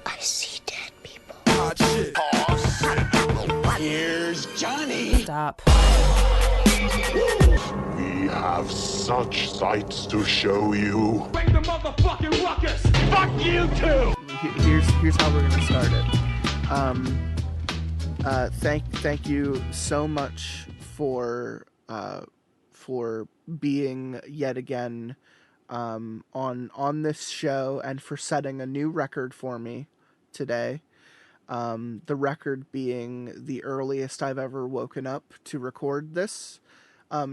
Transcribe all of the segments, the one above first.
I see dead people. Hot shit. Here's Johnny. Stop. We have such sights to show you. Bring the motherfucking ruckus. Fuck you too. Here's how we're gonna start it. Thank you so much for being yet again on this show and for setting a new record for me today. The record being the earliest I've ever woken up to record this,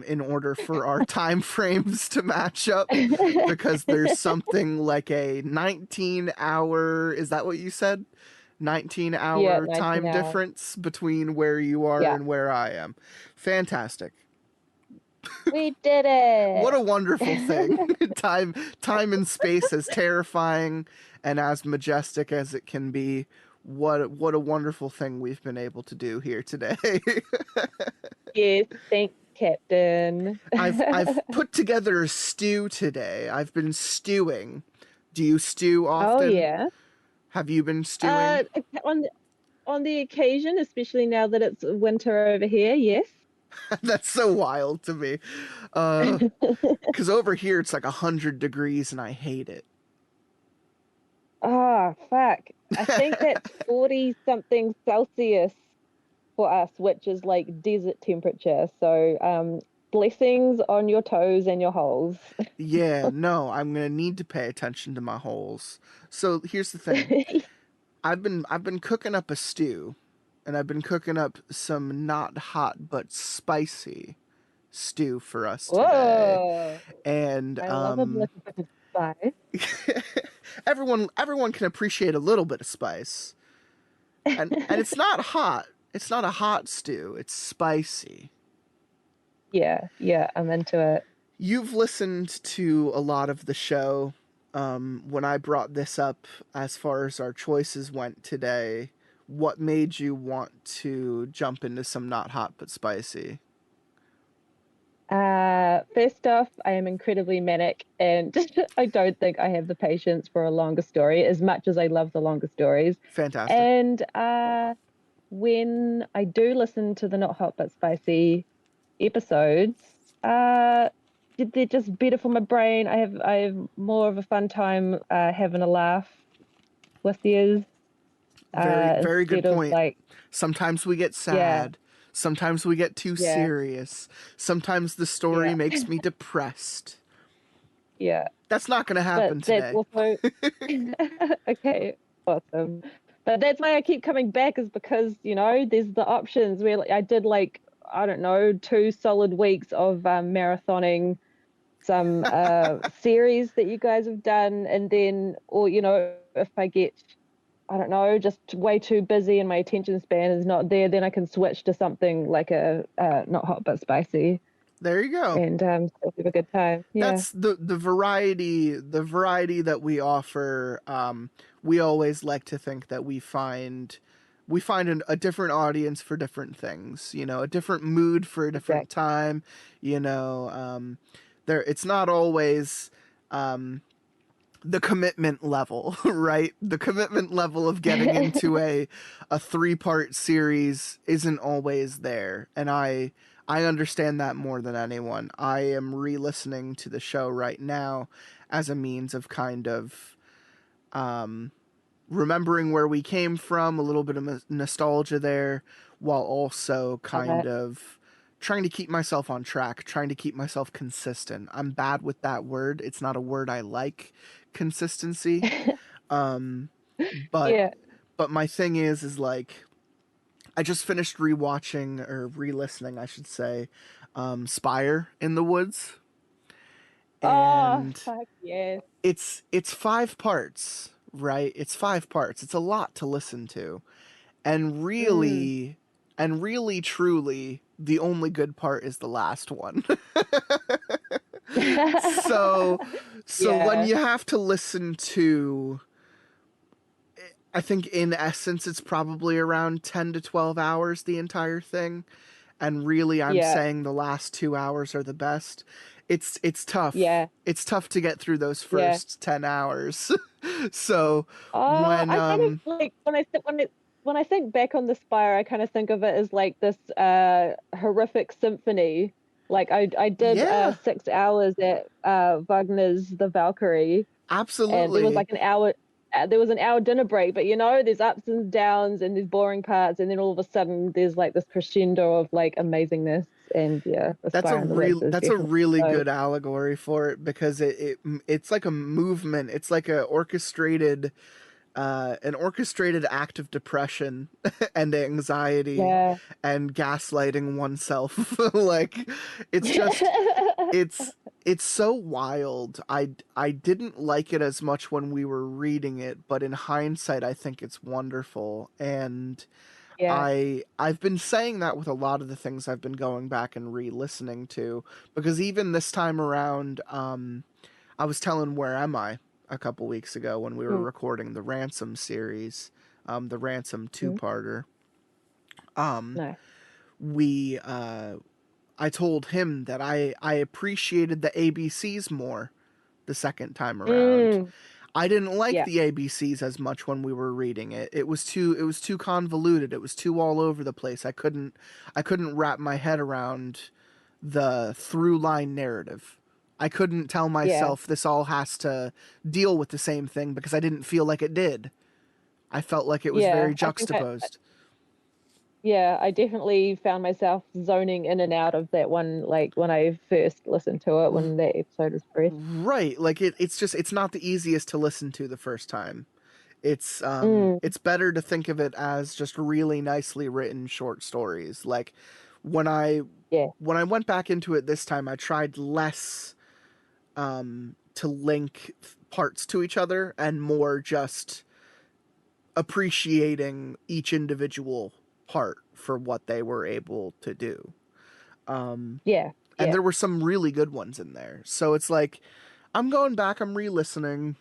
in order for our time frames to match up, because there's something like a 19-hour, is that what you said? 19-hour time difference between where you are and where I am. Fantastic. We did it. What a wonderful thing. Time and space, as terrifying and as majestic as it can be. What a wonderful thing we've been able to do here today. Yes, thanks, Captain. I've put together a stew today. I've been stewing. Do you stew often? Oh yeah. Have you been stewing? On the occasion, especially now that it's winter over here, yes. That's so wild to me. Because over here it's like 100 degrees and I hate it. Oh, fuck. I think that's 40-something Celsius for us, which is like desert temperature. So, blessings on your toes and your holes. Yeah, no, I'm gonna need to pay attention to my holes. So here's the thing. I've been cooking up a stew, and I've been cooking up some not hot but spicy stew for us today. Whoa. And I love a little bit of spice. everyone can appreciate a little bit of spice. And it's not hot. It's not a hot stew. It's spicy. Yeah, I'm into it. You've listened to a lot of the show. When I brought this up as far as our choices went today, what made you want to jump into some not hot but spicy? First off, I am incredibly manic, and I don't think I have the patience for a longer story, as much as I love the longer stories. Fantastic. And when I do listen to the not hot but spicy episodes, they're just better for my brain. I have more of a fun time having a laugh with you. Very good point. Like, sometimes we get sad. Yeah. Sometimes we get too serious. Sometimes the story makes me depressed. Yeah. That's not going to happen today. Also... Okay, awesome. But that's why I keep coming back, is because, there's the options where I did 2 solid weeks of marathoning some series that you guys have done. And then, or, if I get, just way too busy and my attention span is not there, then I can switch to something like a not hot but spicy. There you go. And have a good time. Yeah. That's the variety that we offer. We always like to think that we find a different audience for different things, a different mood for a different time, it's not always, the commitment level, right? The commitment level of getting into a 3-part series isn't always there. And I understand that more than anyone. I am re-listening to the show right now as a means of kind of remembering where we came from, a little bit of nostalgia there, while also kind of trying to keep myself on track, trying to keep myself consistent. I'm bad with that word. It's not a word I like, consistency. But my thing is like, I just finished rewatching, or re-listening, I should say, Spire in the Woods. And fuck yes. It's 5 parts, right? It's 5 parts. It's a lot to listen to. And really, truly, the only good part is the last one. So when you have to listen to, I think in essence, it's probably around 10 to 12 hours, the entire thing. And really, I'm saying the last 2 hours are the best. It's tough. Yeah. It's tough to get through those first 10 hours. So Oh, when I kind of like when I think back on the Spire, I kind of think of it as like this horrific symphony. Like I did yeah, 6 hours at Wagner's The Valkyrie, and there was absolutely. like an hour there was an hour dinner break, but there's ups and downs and there's boring parts, and then all of a sudden there's like this crescendo of like amazingness, and yeah, the Spire and the Woods is That's a definitely really so. good allegory for it because it's like a movement. It's like a orchestrated an orchestrated act of depression and anxiety Yeah. and gaslighting oneself. Like it's just it's it's so wild. I didn't like it as much when we were reading it, but in hindsight I think it's wonderful. And Yeah. I've been saying that with a lot of the things I've been going back and re-listening to, because even this time around, I was telling Where Am I a couple weeks ago when we were Mm, recording the Ransom series, the Ransom mm, two-parter. Um, no. we I told him that I appreciated the ABCs more the second time around. Mm, I didn't like yeah. the ABCs as much when we were reading it. It was too convoluted. It was too all over the place. I couldn't wrap my head around the through line narrative. I couldn't tell Yeah. myself this all has to deal with the same thing because I didn't feel like it did. I felt like it was very Yeah. I think juxtaposed. yeah, I definitely found myself zoning in and out of that one, like when I first listened to it, when that episode was fresh. Right, like it's just it's not the easiest to listen to the first time. Mm, It's better to think of it as just really nicely written short stories. Like when I yeah. when I went back into it this time, I tried less to link parts to each other and more just appreciating each individual part for what they were able to do. Um, Yeah. and Yeah. there were some really good ones in there. So it's like I'm going back, I'm re-listening.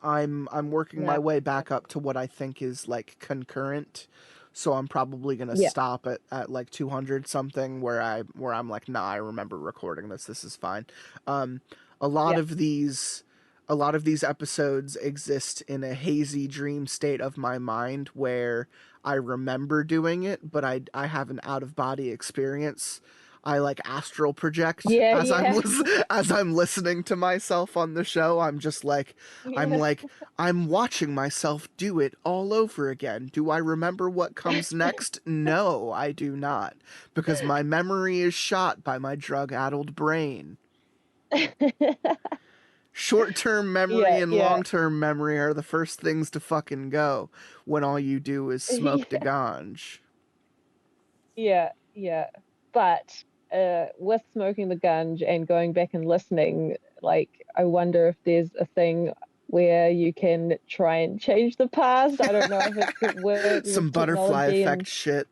I'm working my No. way back up to what I think is like concurrent. So I'm probably gonna Yeah. stop at like 200 something where I'm like, nah, I remember recording this. This is fine. Um, a lot Yeah. of these a lot of these episodes exist in a hazy dream state of my mind where I remember doing it, but I have an out of body experience. I like astral project Yeah. as Yeah. as I'm listening to myself on the show. Yeah. I'm watching myself do it all over again. Do I remember what comes next? No, I do not, because my memory is shot by my drug-addled brain. Short-term memory Yeah. and Yeah. long-term memory are the first things to fucking go when all you do is smoke the Yeah. ganj. Yeah. Yeah. But with smoking the gunge and going back and listening, like I wonder if there's a thing where you can try and change the past. I don't know if it could work Some with butterfly technology and effect shit.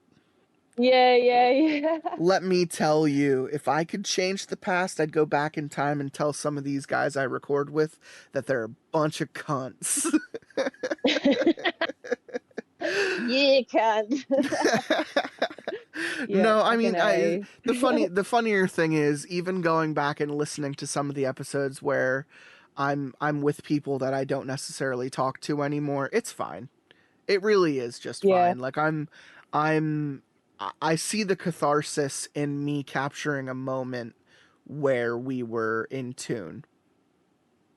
yeah, yeah, yeah. Let me tell you, if I could change the past, I'd go back in time and tell some of these guys I record with that they're a bunch of cunts. Yeah, can't. Yeah, No, I fucking mean, A. the funnier thing is even going back and listening to some of the episodes where I'm with people that I don't necessarily talk to anymore. It's fine. It really is just Yeah, fine. Like I'm I see the catharsis in me capturing a moment where we were in tune.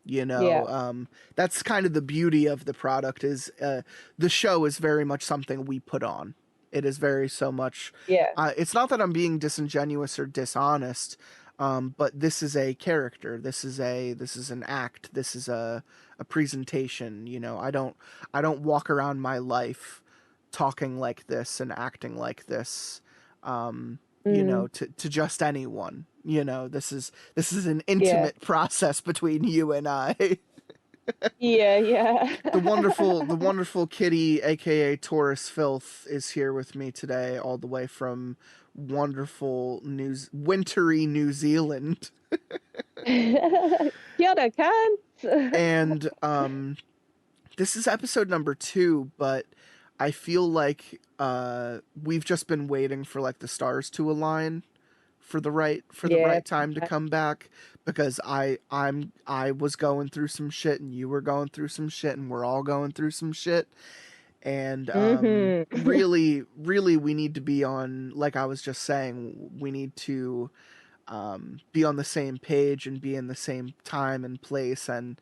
You yeah, know, that's kind of the beauty of the product is the show is very much something we put on. It is very so much. yeah, It's not that I'm being disingenuous or dishonest, but this is a character. This is an act. This is a presentation. You know, I don't walk around my life talking like this and acting like this. You know, mm, to just anyone. You know, this is an yeah, intimate process between you and I. yeah, yeah. The wonderful Kitty, aka Taurus Filth, is here with me today, all the way from wintry New Zealand. Kia ora, cunts. And this is episode number 2, but I feel like we've just been waiting for like the stars to align for the right time to come back, because I was going through some shit and you were going through some shit and we're all going through some shit. And really we need to be on, like I was just saying, we need to be on the same page and be in the same time and place and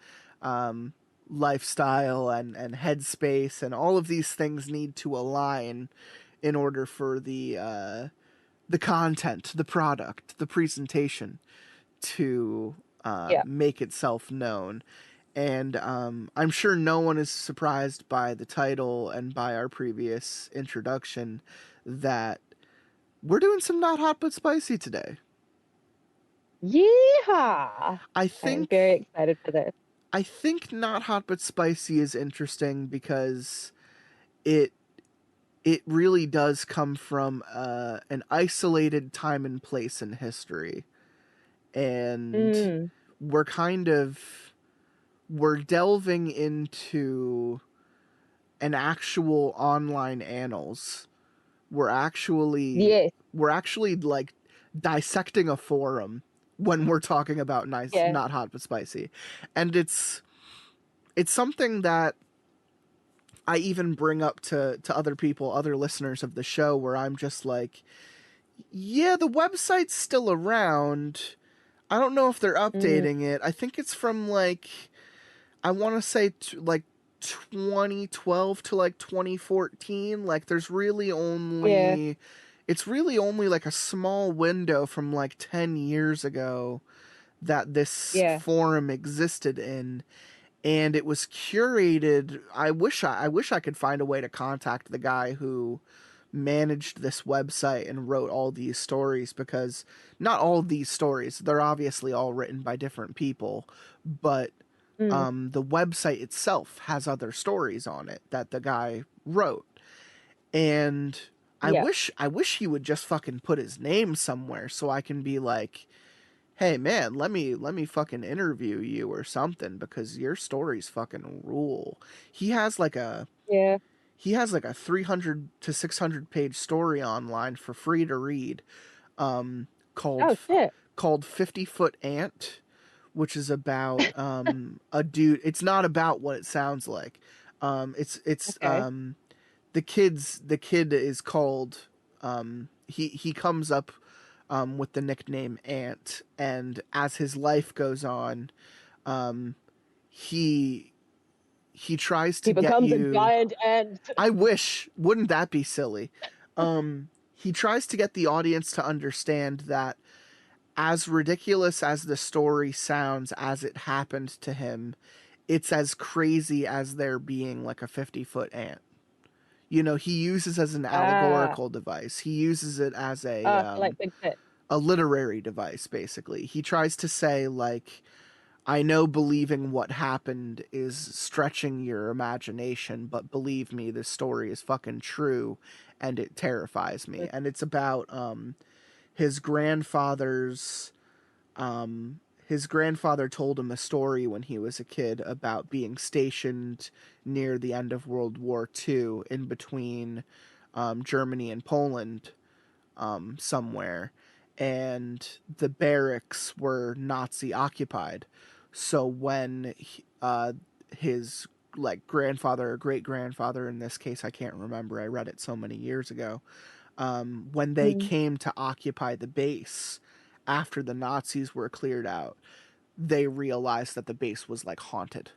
lifestyle and headspace, and all of these things need to align in order for the content, the product, the presentation to make itself known. And I'm sure no one is surprised by the title and by our previous introduction that we're doing some not hot but spicy today. Yeehaw! I think I'm very excited for this. I think not hot but spicy is interesting because it really does come from an isolated time and place in history, and we're delving into an actual online annals. We're actually like dissecting a forum when we're talking about not hot but spicy. And it's something that I even bring up to other people, other listeners of the show, where I'm just like, yeah, the website's still around. I don't know if they're updating it. I think it's from like, I want to say like 2012 to like 2014. Like there's really only, it's really only like a small window from like 10 years ago that this forum existed in. And it was curated. I wish I could find a way to contact the guy who managed this website and wrote all these stories, because not all of these stories, they're obviously all written by different people, but the website itself has other stories on it that the guy wrote. And I wish he would just fucking put his name somewhere so I can be like, hey man, let me fucking interview you or something, because your stories fucking rule. He has like a 300 to 600 page story online for free to read, called 50-Foot Ant, which is about a dude. It's not about what it sounds like. The kid is called he comes up with the nickname Ant, and as his life goes on, he tries to get you... He becomes a giant ant. I wish. Wouldn't that be silly? He tries to get the audience to understand that, as ridiculous as the story sounds as it happened to him, it's as crazy as there being like a 50-foot ant. You know, he uses as an allegorical device. He uses it as like Bigfoot. A literary device, basically. He tries to say, like, I know believing what happened is stretching your imagination, but believe me, this story is fucking true, and it terrifies me. And it's about his grandfather's... his grandfather told him a story when he was a kid about being stationed near the end of World War II, in between Germany and Poland, somewhere. And the barracks were Nazi occupied. So when his like grandfather or great grandfather, in this case, I can't remember, I read it so many years ago, when they came to occupy the base after the Nazis were cleared out, they realized that the base was like haunted.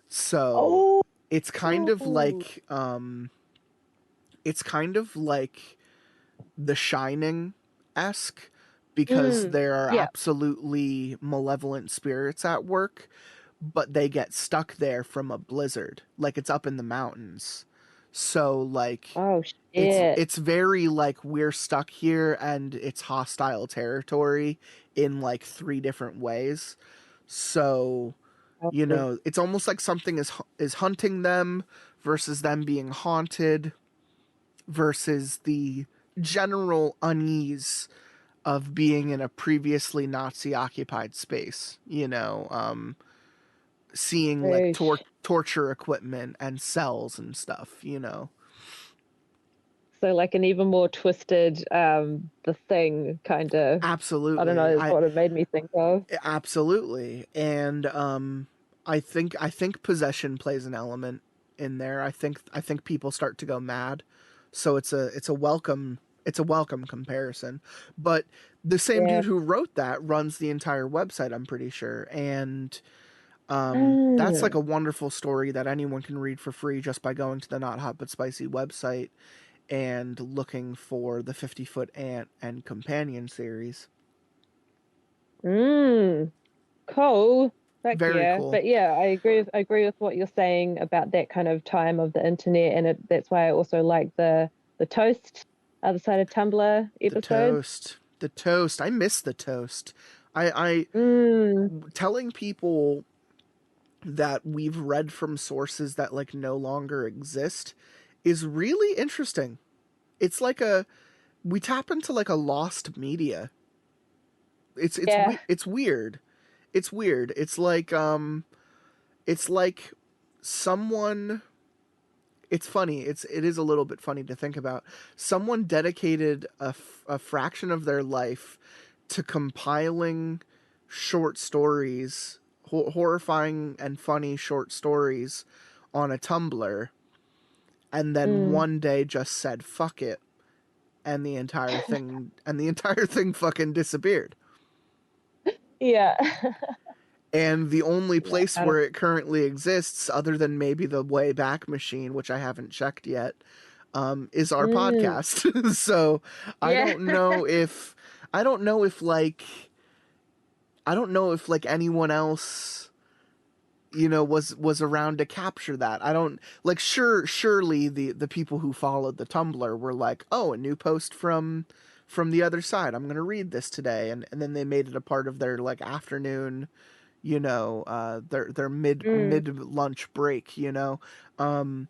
So it's kind of like The Shining-esque, because there are absolutely malevolent spirits at work, but they get stuck there from a blizzard. Like, it's up in the mountains. So, like, it's very, like, we're stuck here and it's hostile territory in, like, 3 different ways. So, you know, it's almost like something is hunting them versus them being haunted versus the general unease of being in a previously Nazi-occupied space, you know, seeing like torture equipment and cells and stuff, you know. So like an even more twisted The Thing kind of. Absolutely. I don't know, that's what it made me think of. Absolutely. And I think possession plays an element in there. I think people start to go mad. So it's a welcome comparison. But the same Yeah. dude who wrote that runs the entire website, I'm pretty sure. And that's like Mm. a wonderful story that anyone can read for free just by going to the Not Hot But Spicy website and looking for the 50-Foot Ant and Companion series. Cool. Heck Very yeah. cool. But yeah, I agree with what you're saying about that kind of time of the internet, and that's why I also like the Toast Other Side of Tumblr episodes. The toast. I miss the toast. I Mm, telling people that we've read from sources that like no longer exist is really interesting. It's like we tap into like a lost media. yeah. It's weird. It's weird. It's like someone it's funny. It is a little bit funny to think about. Someone dedicated a fraction of their life to compiling short stories, horrifying and funny short stories on a Tumblr, and then Mm, one day just said fuck it, and the entire thing fucking disappeared. yeah. And the only Yeah. place where it currently exists, other than maybe the Wayback Machine, which I haven't checked yet, is our Mm, podcast. So I yeah. don't know if I don't know if like I don't know if like anyone else was around to capture that. I don't like surely the people who followed the Tumblr were like, "Oh, a new post from the other side. I'm going to read this today." And then they made it a part of their like afternoon, their Mm, mid lunch break, um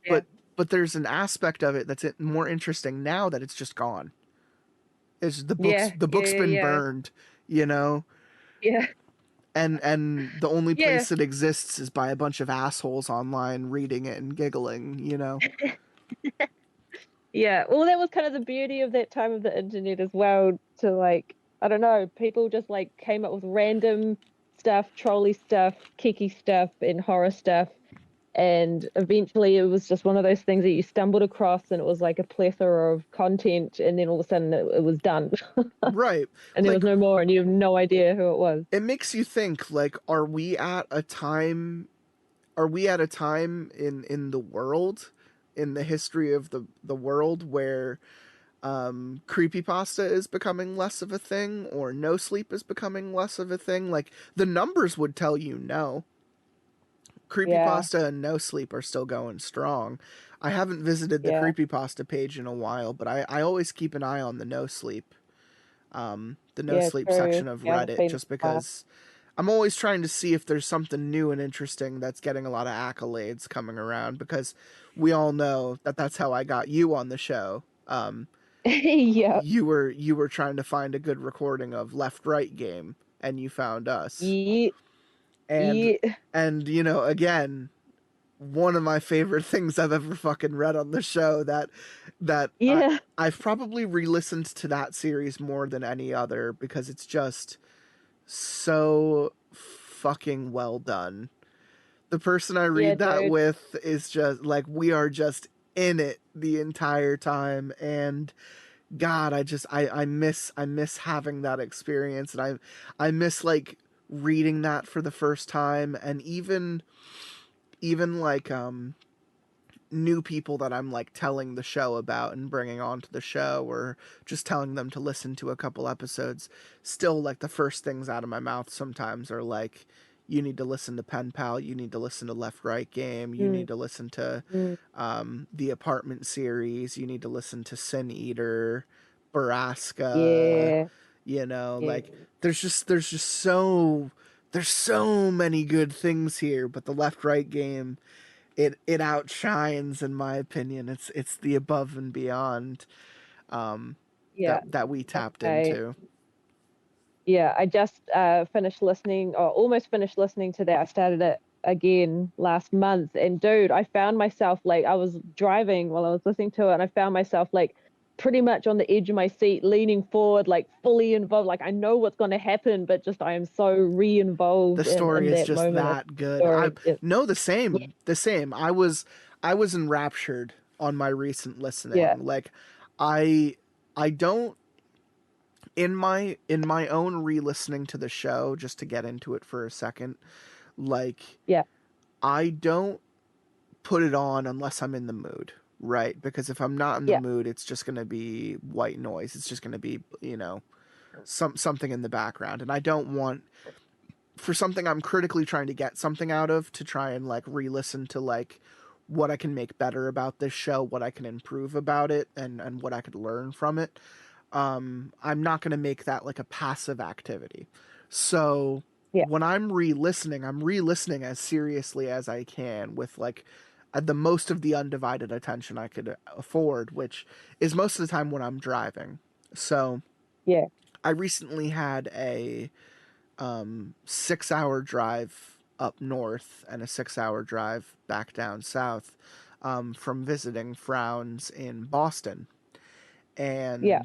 yeah. but there's an aspect of it that's more interesting now that it's just gone. It's Yeah. the Yeah. book's Yeah. been Yeah. burned, you know Yeah. and the only Yeah. place it exists is by a bunch of assholes online reading it and giggling. Yeah. Well, that was kind of the beauty of that time of the internet as well, to like, I don't know, people just like came up with random stuff, trolley stuff, kiki stuff, and horror stuff. And eventually it was just one of those things that you stumbled across, and it was like a plethora of content, and then all of a sudden it was done. Right. And there Like, was no more, and you have no idea who it was. it makes you think, like, are we at a time in the world, in the history of the world, where creepypasta is becoming less of a thing, or no sleep is becoming less of a thing? Like, the numbers would tell you no. Yeah. Creepypasta and no sleep are still going strong. I haven't visited the Yeah. creepypasta page in a while, but I always keep an eye on the no Yeah. sleep True. section of Yeah. I've Reddit, seen just that. because I'm always trying to see if there's something new and interesting that's getting a lot of accolades coming around, because we all know that that's how I got you on the show. Yeah. You were trying to find a good recording of Left Right Game, and you found us. Yeah. And Yeah. again, one of my favorite things I've ever fucking read on the show, that Yeah. I've probably re-listened to that series more than any other, because it's just so fucking well done. The person I Yeah, read that dude. with is just like, we are just in it the entire time, and God, I miss having that experience, and I miss like reading that for the first time, and even like new people that I'm like telling the show about and bringing onto the show, or just telling them to listen to a couple episodes, still like the first things out of my mouth sometimes are like, you need to listen to Pen Pal, you need to listen to Left Right Game, you Mm, need to listen to mm. the Apartment series, you need to listen to Sin Eater, Baraska, Yeah. Yeah. like there's so many good things here, but the Left Right Game, it outshines, in my opinion. It's the above and beyond Yeah. that we tapped Okay. into. Yeah, I just finished listening, or almost finished listening to that. I started it again last month, and dude, I found myself like, I was driving while I was listening to it, and I found myself like pretty much on the edge of my seat, leaning forward, like fully involved. Like I know what's going to happen, but just I am so re-involved The story in is that just moment of that good. I story. no, the Yeah, same. The same. I was enraptured on my recent yeah, listening. Like I don't in my own re-listening to the show, just to get into it for a second, like yeah, I don't put it on unless I'm in the mood, right? Because if I'm not in the yeah, mood, it's just going to be white noise. It's just going to be, something in the background. And I don't want, for something I'm critically trying to get something out of, to try and like re-listen to like what I can make better about this show, what I can improve about it, and what I could learn from it. I'm not going to make that like a passive activity. So yeah, when I'm re-listening as seriously as I can, with like the most of the undivided attention I could afford, which is most of the time when I'm driving. So yeah. I recently had a 6-hour drive up north and a 6-hour drive back down south, from visiting Frowns in Boston. Yeah.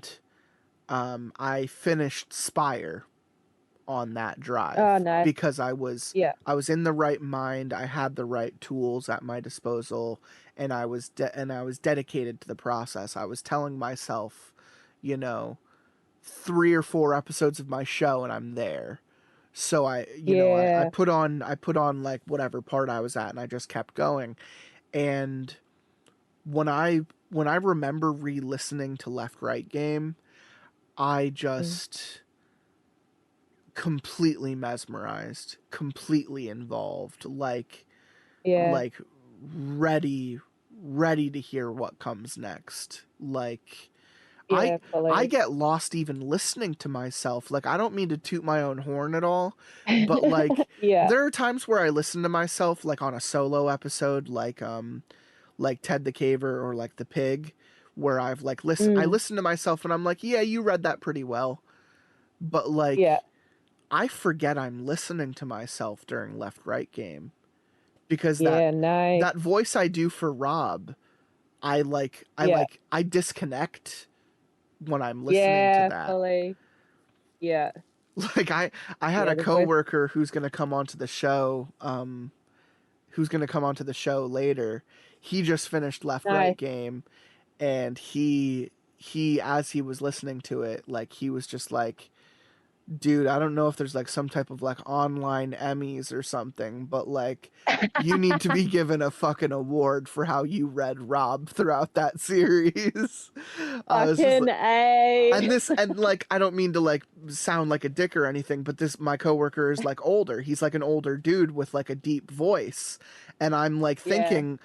And I finished Spire on that Oh, drive nice. because Yeah. I was in the right mind, I had the right tools at my disposal, and I was dedicated to the process. I was telling myself, you know, 3 or 4 episodes of my show and I'm there. So I Yeah. put on like whatever part I was at, and I just kept going. And when I remember re-listening to Left Right Game, I Mm. just completely mesmerized, completely involved, Yeah. like ready to hear what comes next. Like I Yeah, I fully. get lost even listening to myself. Like I don't mean to toot my own horn at all, but like Yeah. there are times where I listen to myself like on a solo episode, like Ted the Caver or like The Pig, where I Mm. listen to myself and I'm like, yeah, you read that pretty well. But Yeah. like I forget I'm listening to myself during Left Right Game, because Yeah, nice. that voice I do for Rob, Yeah. I disconnect when I'm listening to Yeah, that. fully. Yeah. Like I had Yeah, a the voice. coworker who's going to come onto the show, who's going to come onto the show later. He just finished Left Right Nice. Game, and he as he was listening to it, like he was just like, dude, I don't know if there's like some type of like online Emmys or something, but like you need to be given a fucking award for how you read Rob throughout that series. It's just Fucking A. and like I don't mean to like sound like a dick or anything, but this my coworker is like older. He's like an older dude with like a deep voice, and Yeah. I'm like thinking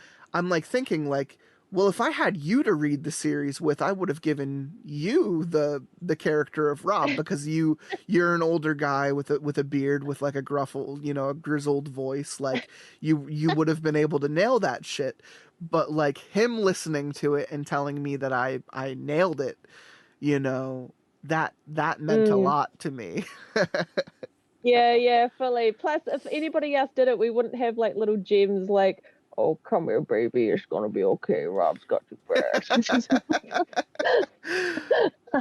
like, well, if I had you to read the series with, I would have given you the character of Rob, because you're an older guy with a beard, with like a gruffle, a grizzled voice. Like you would have been able to nail that shit. But like him listening to it and telling me that I nailed it, you know, that meant a Mm. lot to me. Yeah, yeah, fully. Plus, if anybody else did it, we wouldn't have like little gems like, "Oh, come here, baby, it's gonna be okay. Rob's got your back."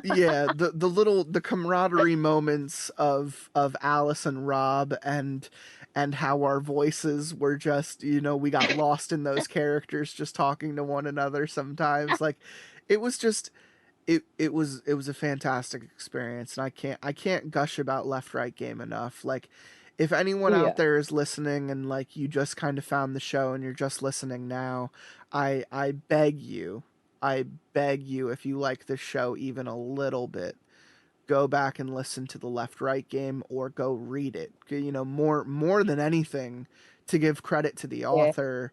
Yeah, the camaraderie moments of Alice and Rob, and how our voices were just, we got lost in those characters, just talking to one another sometimes. Like it was just it was a fantastic experience, and I can't gush about Left Right Game enough. Like if anyone out Yeah, there is listening and like you just kind of found the show and you're just listening now, I beg you, if you like this show even a little bit, go back and listen to the Left Right Game, or go read it. More than anything, to give credit to the yeah, author,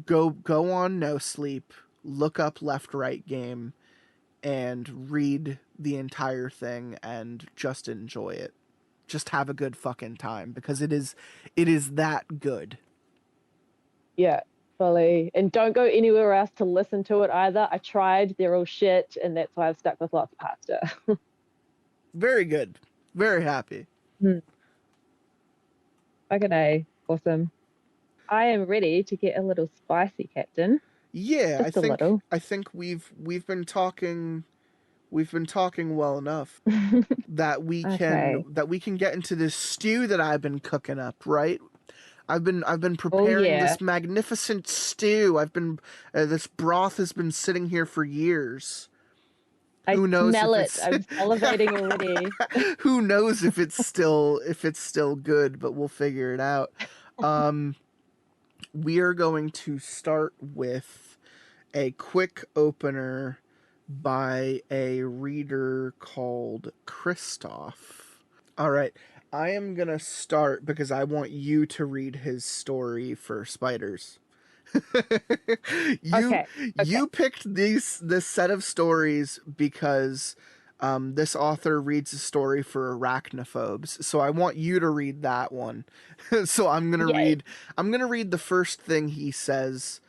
go on No Sleep, look up Left Right Game, and read the entire thing and just enjoy it. Just have a good fucking time, because it is that good. yeah, fully. And don't go anywhere else to listen to it either. I tried; they're all shit, and that's why I've stuck with lots of pasta. Very good. Very happy. Hmm. Fucking A, awesome. I am ready to get a little spicy, Captain. Yeah, Just a little. I think we've been talking well enough that we Okay. can get into this stew that I've been cooking up, right? I've been Oh preparing yeah. this magnificent stew. This broth has been sitting here for years. I Who knows smell if it. it's I'm salivating already. who knows if it's still good, but we'll figure it out. We are going to start with a quick opener by a reader called Christoph. All right, I am going to start because I want you to read his story for spiders. Okay. You picked this set of stories because this author reads a story for arachnophobes, so I want you to read that one. So Yay. I'm gonna read the first thing he says,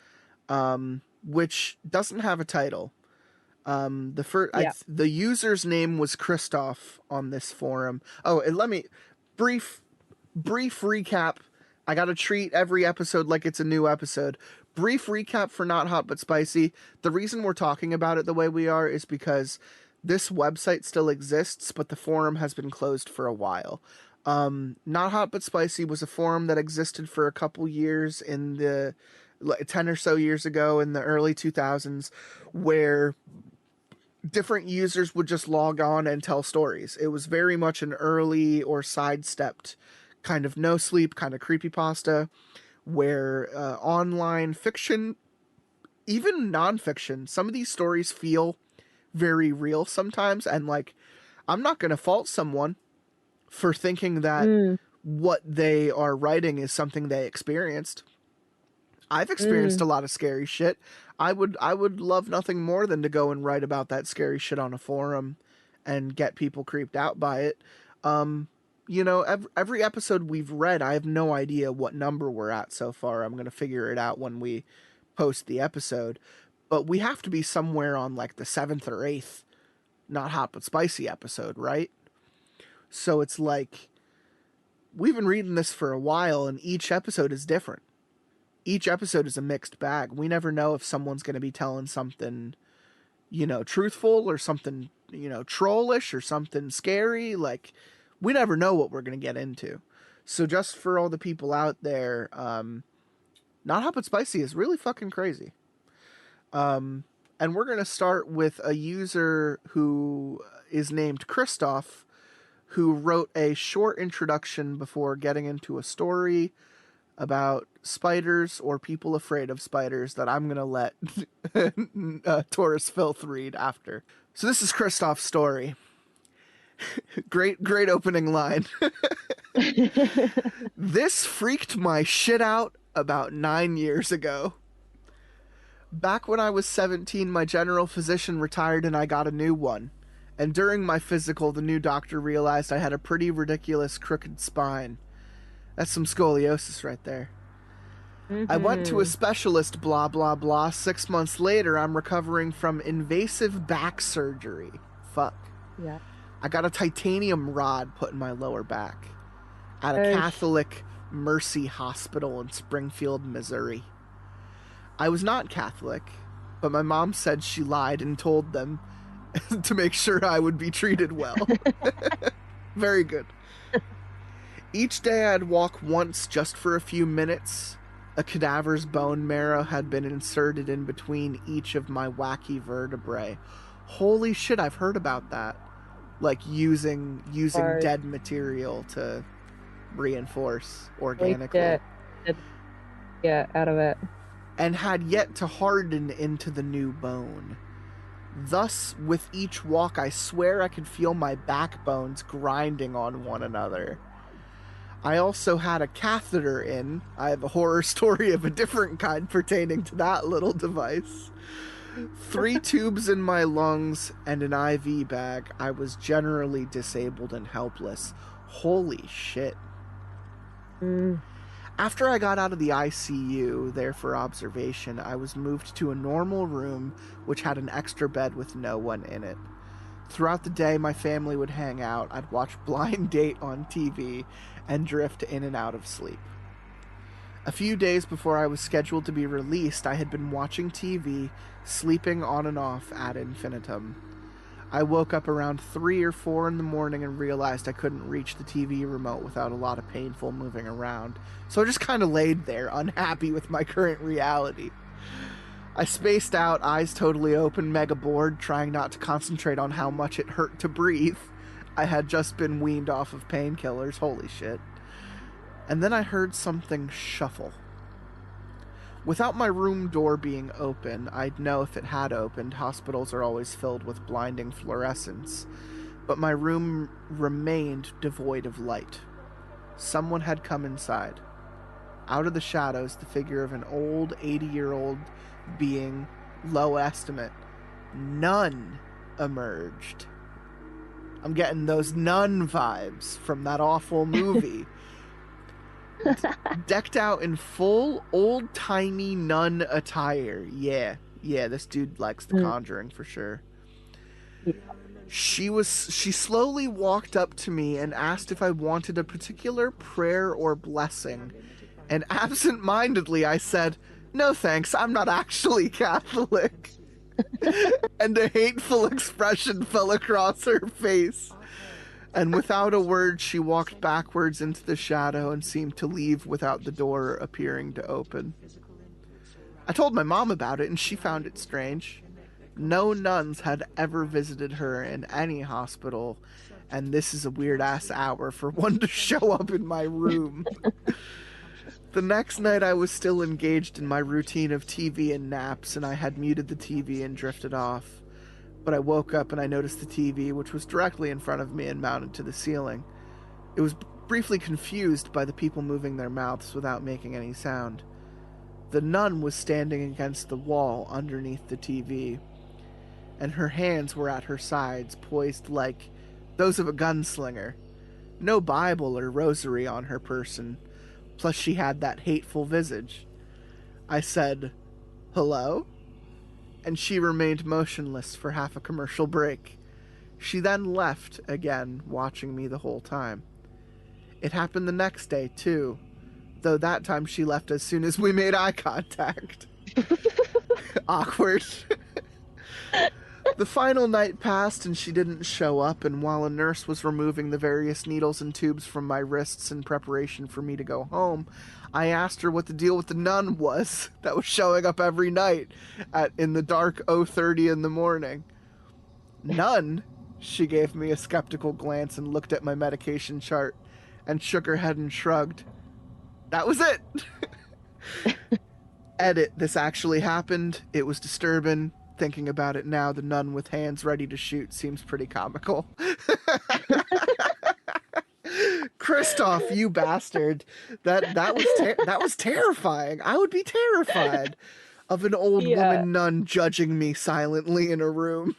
which doesn't have a title. Yeah. The user's name was Christoph on this forum. Oh, and let me brief recap. I gotta treat every episode like it's a new episode. Brief recap for Not Hot But Spicy. The reason we're talking about it the way we are is because this website still exists, but the forum has been closed for a while. Not Hot But Spicy was a forum that existed for a couple years in the 10 or so years ago in the early 2000s, where different users would just log on and tell stories. It was very much an early or sidestepped kind of no sleep, kind of creepypasta, where online fiction, even nonfiction, some of these stories feel very real sometimes. And like, I'm not going to fault someone for thinking that what they are writing is something they experienced. I've experienced a lot of scary shit. I would love nothing more than to go and write about that scary shit on a forum and get people creeped out by it. You know, every episode we've read, I have no idea what number we're at so far. I'm going to figure it out when we post the episode. But we have to be somewhere on like the 7th or 8th Not Hot But Spicy episode, right? So it's like, we've been reading this for a while and each episode is different. Each episode is a mixed bag. We never know if someone's going to be telling something, you know, truthful or something, you know, trollish or something scary. Like, we never know what we're going to get into. So just for all the people out there, Not Hot But Spicy is really fucking crazy. And we're going to start with a user who is named Christoph, who wrote a short introduction before getting into a story about spiders or people afraid of spiders that I'm going to let Taurus Filth read after. So this is Christoph's story. Great opening line. This freaked my shit out about 9 years ago. Back when I was 17, my general physician retired and I got a new one. And during my physical, the new doctor realized I had a pretty ridiculous crooked spine. That's some scoliosis right there. I went to a specialist, blah, blah, blah. 6 months later, I'm recovering from invasive back surgery. Fuck. Yeah. I got a titanium rod put in my lower back at a Catholic Mercy Hospital in Springfield, Missouri. I was not Catholic, but my mom said she lied and told them to make sure I would be treated well. Very good. Each day I'd walk once just for a few minutes. A cadaver's bone marrow had been inserted in between each of my wacky vertebrae. Holy shit, I've heard about that. Like using dead material to reinforce organically. Yeah, out of it. And had yet to harden into the new bone. Thus, with each walk, I swear I could feel my backbones grinding on one another. I also had a catheter in. I have a horror story of a different kind pertaining to that little device. 3 tubes in my lungs and an IV bag. I was generally disabled and helpless. Holy shit. After I got out of the ICU, there for observation, I was moved to a normal room which had an extra bed with no one in it. Throughout the day, my family would hang out. I'd watch Blind Date on TV and drift in and out of sleep. A few days before I was scheduled to be released, I had been watching TV, sleeping on and off ad infinitum. I woke up around 3 or 4 in the morning and realized I couldn't reach the TV remote without a lot of painful moving around, so I just kind of laid there, unhappy with my current reality. I spaced out, eyes totally open, mega bored, trying not to concentrate on how much it hurt to breathe. I had just been weaned off of painkillers, holy shit. And then I heard something shuffle. Without my room door being open, I'd know if it had opened. Hospitals are always filled with blinding fluorescence. But my room remained devoid of light. Someone had come inside. Out of the shadows, the figure of an old 80-year-old being, low estimate, Nun, emerged. I'm getting those Nun vibes from that awful movie. Decked out in full old-timey nun attire. Yeah, this dude likes The Conjuring for sure. She slowly walked up to me and asked if I wanted a particular prayer or blessing. And absent-mindedly I said, "No thanks, I'm not actually Catholic." And a hateful expression fell across her face. And without a word, she walked backwards into the shadow and seemed to leave without the door appearing to open. I told my mom about it, and she found it strange. No nuns had ever visited her in any hospital, and this is a weird-ass hour for one to show up in my room. The next night, I was still engaged in my routine of TV and naps, and I had muted the TV and drifted off. But I woke up and I noticed the TV, which was directly in front of me and mounted to the ceiling. It was briefly confused by the people moving their mouths without making any sound. The nun was standing against the wall underneath the TV, and her hands were at her sides, poised like those of a gunslinger. No Bible or rosary on her person, plus she had that hateful visage. I said, "Hello?" And she remained motionless for half a commercial break. She then left again, watching me the whole time. It happened the next day, too, though that time she left as soon as we made eye contact. Awkward. The final night passed and she didn't show up, and while a nurse was removing the various needles and tubes from my wrists in preparation for me to go home, I asked her what the deal with the nun was that was showing up every night in the dark 0:30 in the morning. Nun? She gave me a skeptical glance and looked at my medication chart and shook her head and shrugged. That was it! Edit, this actually happened. It was disturbing. Thinking about it now, the nun with hands ready to shoot seems pretty comical. Christoph, you bastard. That was terrifying. I would be terrified of an old woman nun judging me silently in a room.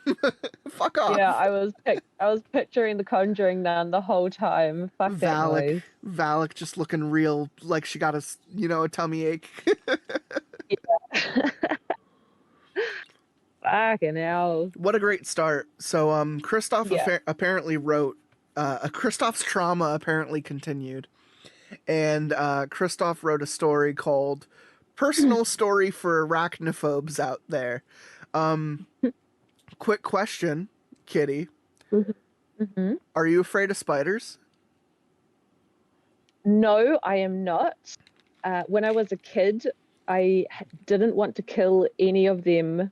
Fuck off. Yeah, I was picturing the Conjuring nun the whole time. Fuck that noise. Valak just looking real like she got a tummy ache. Yeah. Fucking hell. What a great start. So Christoph apparently wrote Christoph's trauma apparently continued, and Christoph wrote a story called Personal Story for Arachnophobes Out There. Quick question, Kitty. Mm-hmm. Are you afraid of spiders? No, I am not. When I was a kid, I didn't want to kill any of them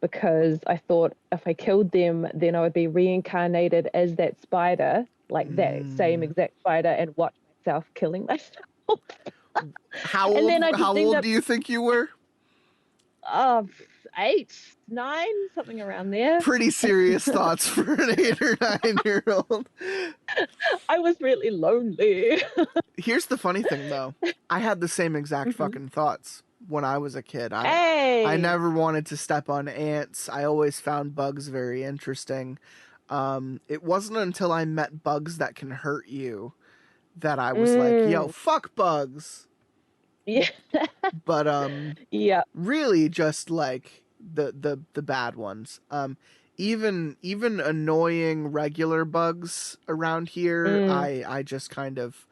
because I thought if I killed them, then I would be reincarnated as that spider, like that same exact spider, and watch myself killing myself. How old do you think you were? 8, 9, something around there. Pretty serious thoughts for an 8 or 9-year-old. I was really lonely. Here's the funny thing, though. I had the same exact fucking thoughts when I was a kid. I never wanted to step on ants. I always found bugs very interesting. It wasn't until I met bugs that can hurt you that I was like, yo, fuck bugs. Yeah. But yeah, really just like the bad ones. Even annoying regular bugs around here, I just kind of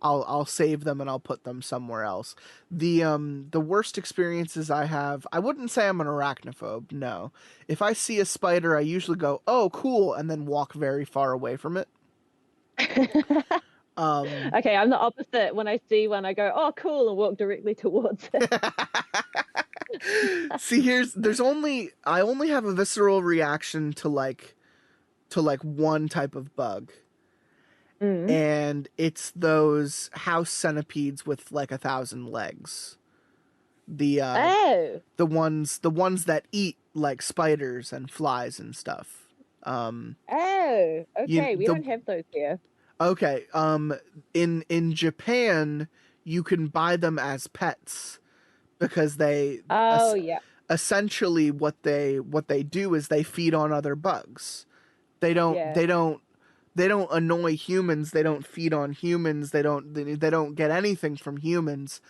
I'll save them and I'll put them somewhere else. The worst experiences I have, I wouldn't say I'm an arachnophobe, no. If I see a spider, I usually go, "Oh, cool," and then walk very far away from it. Okay, I'm the opposite. When I see one, I go, "Oh, cool," and walk directly towards it. See, I only have a visceral reaction to one type of bug. And it's those house centipedes with like 1,000 legs. The ones that eat like spiders and flies and stuff. Okay, we don't have those here. Okay, in Japan, you can buy them as pets because they essentially what they do is they feed on other bugs. They don't annoy humans. They don't feed on humans. They don't get anything from humans.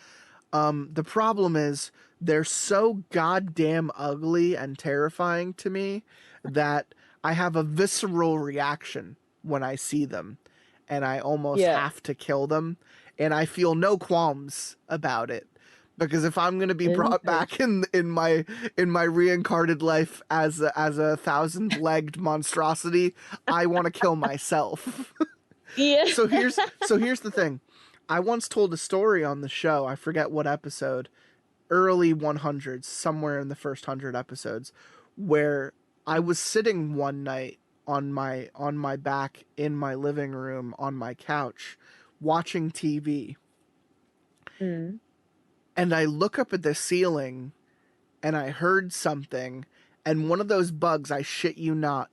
The problem is they're so goddamn ugly and terrifying to me that I have a visceral reaction when I see them, and I almost have to kill them, and I feel no qualms about it. Because if I'm gonna be brought back in my reincarnated life as a 1,000-legged monstrosity, I want to kill myself. Yeah. So here's the thing. I once told a story on the show. I forget what episode, early 100s, somewhere in the first 100 episodes, where I was sitting one night on my back in my living room on my couch, watching TV. And I look up at the ceiling, and I heard something, and one of those bugs, I shit you not,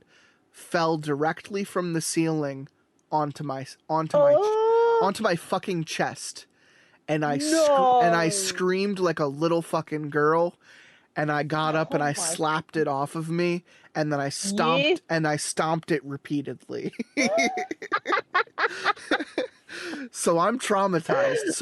fell directly from the ceiling onto my fucking chest, and I screamed like a little fucking girl, and I got up and I slapped it off of me, and then I stomped it repeatedly. So I'm traumatized.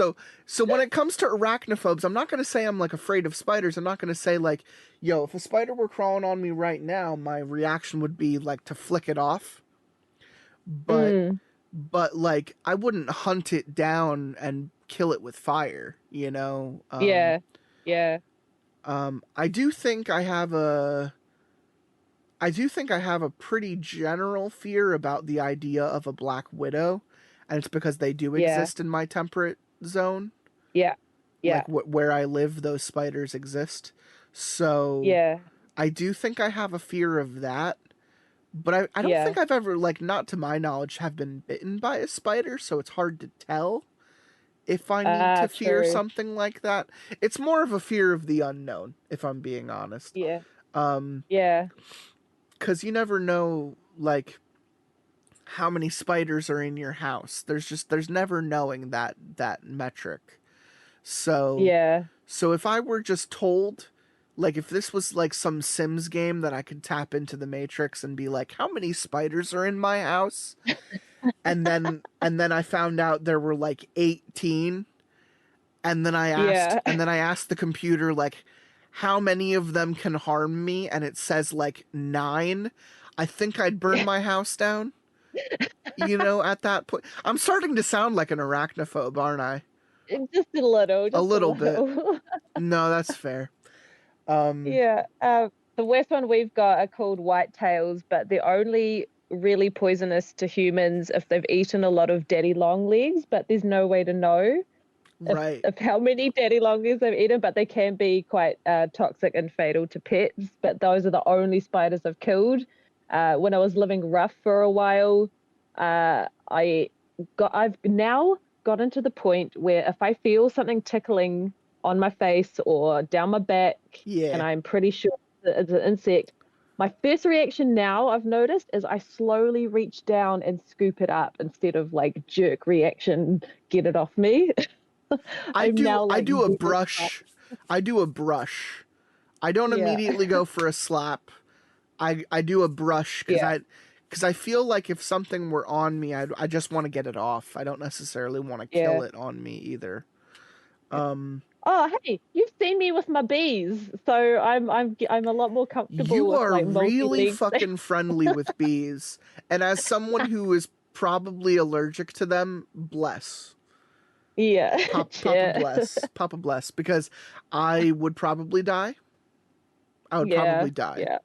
So when it comes to arachnophobes, I'm not going to say I'm like afraid of spiders. I'm not going to say like, yo, if a spider were crawling on me right now, my reaction would be like to flick it off. But like I wouldn't hunt it down and kill it with fire, you know? Yeah. I do think I have a pretty general fear about the idea of a black widow. And it's because they do exist in my temperate zone. Yeah. Like where I live, those spiders exist. So I do think I have a fear of that. But I don't think I've ever, like, not to my knowledge, have been bitten by a spider. So it's hard to tell if I need to fear something like that. It's more of a fear of the unknown, if I'm being honest. Yeah. 'Cause you never know, like, how many spiders are in your house. There's never knowing that metric. So so if I were just told, like, if this was like some Sims game that I could tap into the Matrix and be like, how many spiders are in my house? and then I found out there were like 18, and then I asked the computer, like, how many of them can harm me, and it says like 9, I think I'd burn my house down. You know, at that point, I'm starting to sound like an arachnophobe, aren't I? Just a little. A little bit. No, that's fair. The worst one we've got are called whitetails, but they're only really poisonous to humans if they've eaten a lot of daddy long legs, but there's no way to know of how many daddy long legs they've eaten, but they can be quite toxic and fatal to pets. But those are the only spiders I've killed. When I was living rough for a while, I've now gotten to the point where if I feel something tickling on my face or down my back, and I'm pretty sure it's an insect, my first reaction now, I've noticed, is I slowly reach down and scoop it up instead of like jerk reaction, get it off me. I do a brush. I don't immediately go for a slap. I do a brush because I feel like if something were on me, I just want to get it off. I don't necessarily want to kill it on me either. Oh, hey, you've seen me with my bees, so I'm a lot more comfortable. You with, are like, really fucking friendly with bees, and as someone who is probably allergic to them, bless. Yeah. Papa bless. Papa bless. Because I would probably die. I would probably die. Yeah.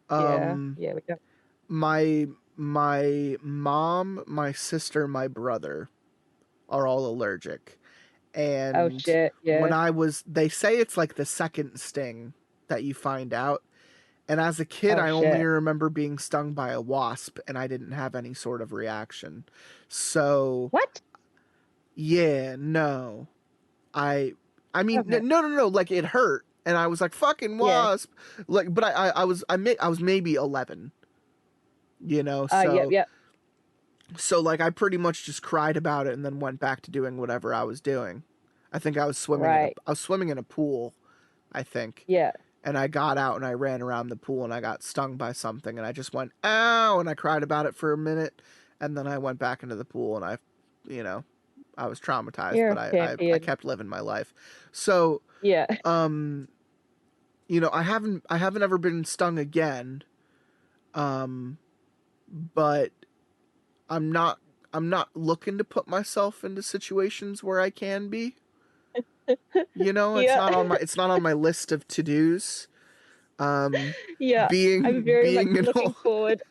Um, Yeah. We go. my mom, my sister, my brother are all allergic. And Oh shit. when Yeah. they say it's like the second sting that you find out. And as a kid, Oh I only shit. remember being stung by a wasp, and I didn't have any sort of reaction. So, What? yeah, no. I mean, Okay. no. Like, it hurt, and I was like, "Fucking Yeah. wasp!" Like, but I was maybe 11, you know. Yep. So like, I pretty much just cried about it, and then went back to doing whatever I was doing. I think I was swimming. Right. I was swimming in a pool, I think. Yeah. And I got out and I ran around the pool and I got stung by something and I just went, ow, and I cried about it for a minute, and then I went back into the pool and I was traumatized, You're but a I champion. kept living my life. So, Yeah. I haven't ever been stung again. But I'm not looking to put myself into situations where I can be. It's not on my list of to-dos. Yeah. Being I'm very much an looking old- forward.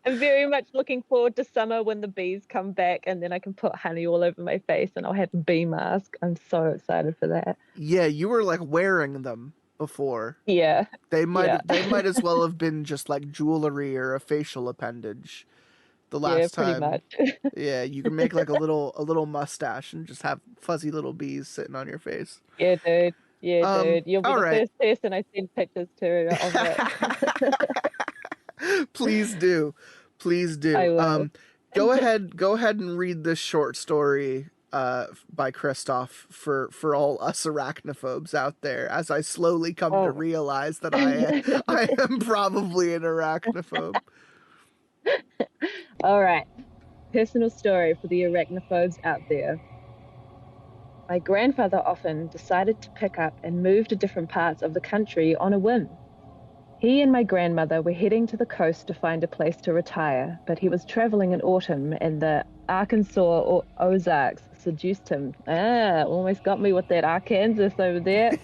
I'm very much looking forward to summer when the bees come back and then I can put honey all over my face and I'll have a bee mask. I'm so excited for that. Yeah, you were like wearing them before. Yeah. They might Yeah. as well have been just like jewelry or a facial appendage. The Yeah, last pretty time. much. Yeah, you can make like a little mustache and just have fuzzy little bees sitting on your face. Yeah, dude. Yeah, dude. You'll be all the right. first person I send pictures to of it. Please do. Please do. I will. Go ahead and read this short story by Christoph for all us arachnophobes out there, as I slowly come to Oh. realize that I am probably an arachnophobe. All right. Personal story for the arachnophobes out there. My grandfather often decided to pick up and move to different parts of the country on a whim. He and my grandmother were heading to the coast to find a place to retire, but he was traveling in autumn and the Arkansas or Ozarks seduced him. Almost got me with that Arkansas over there.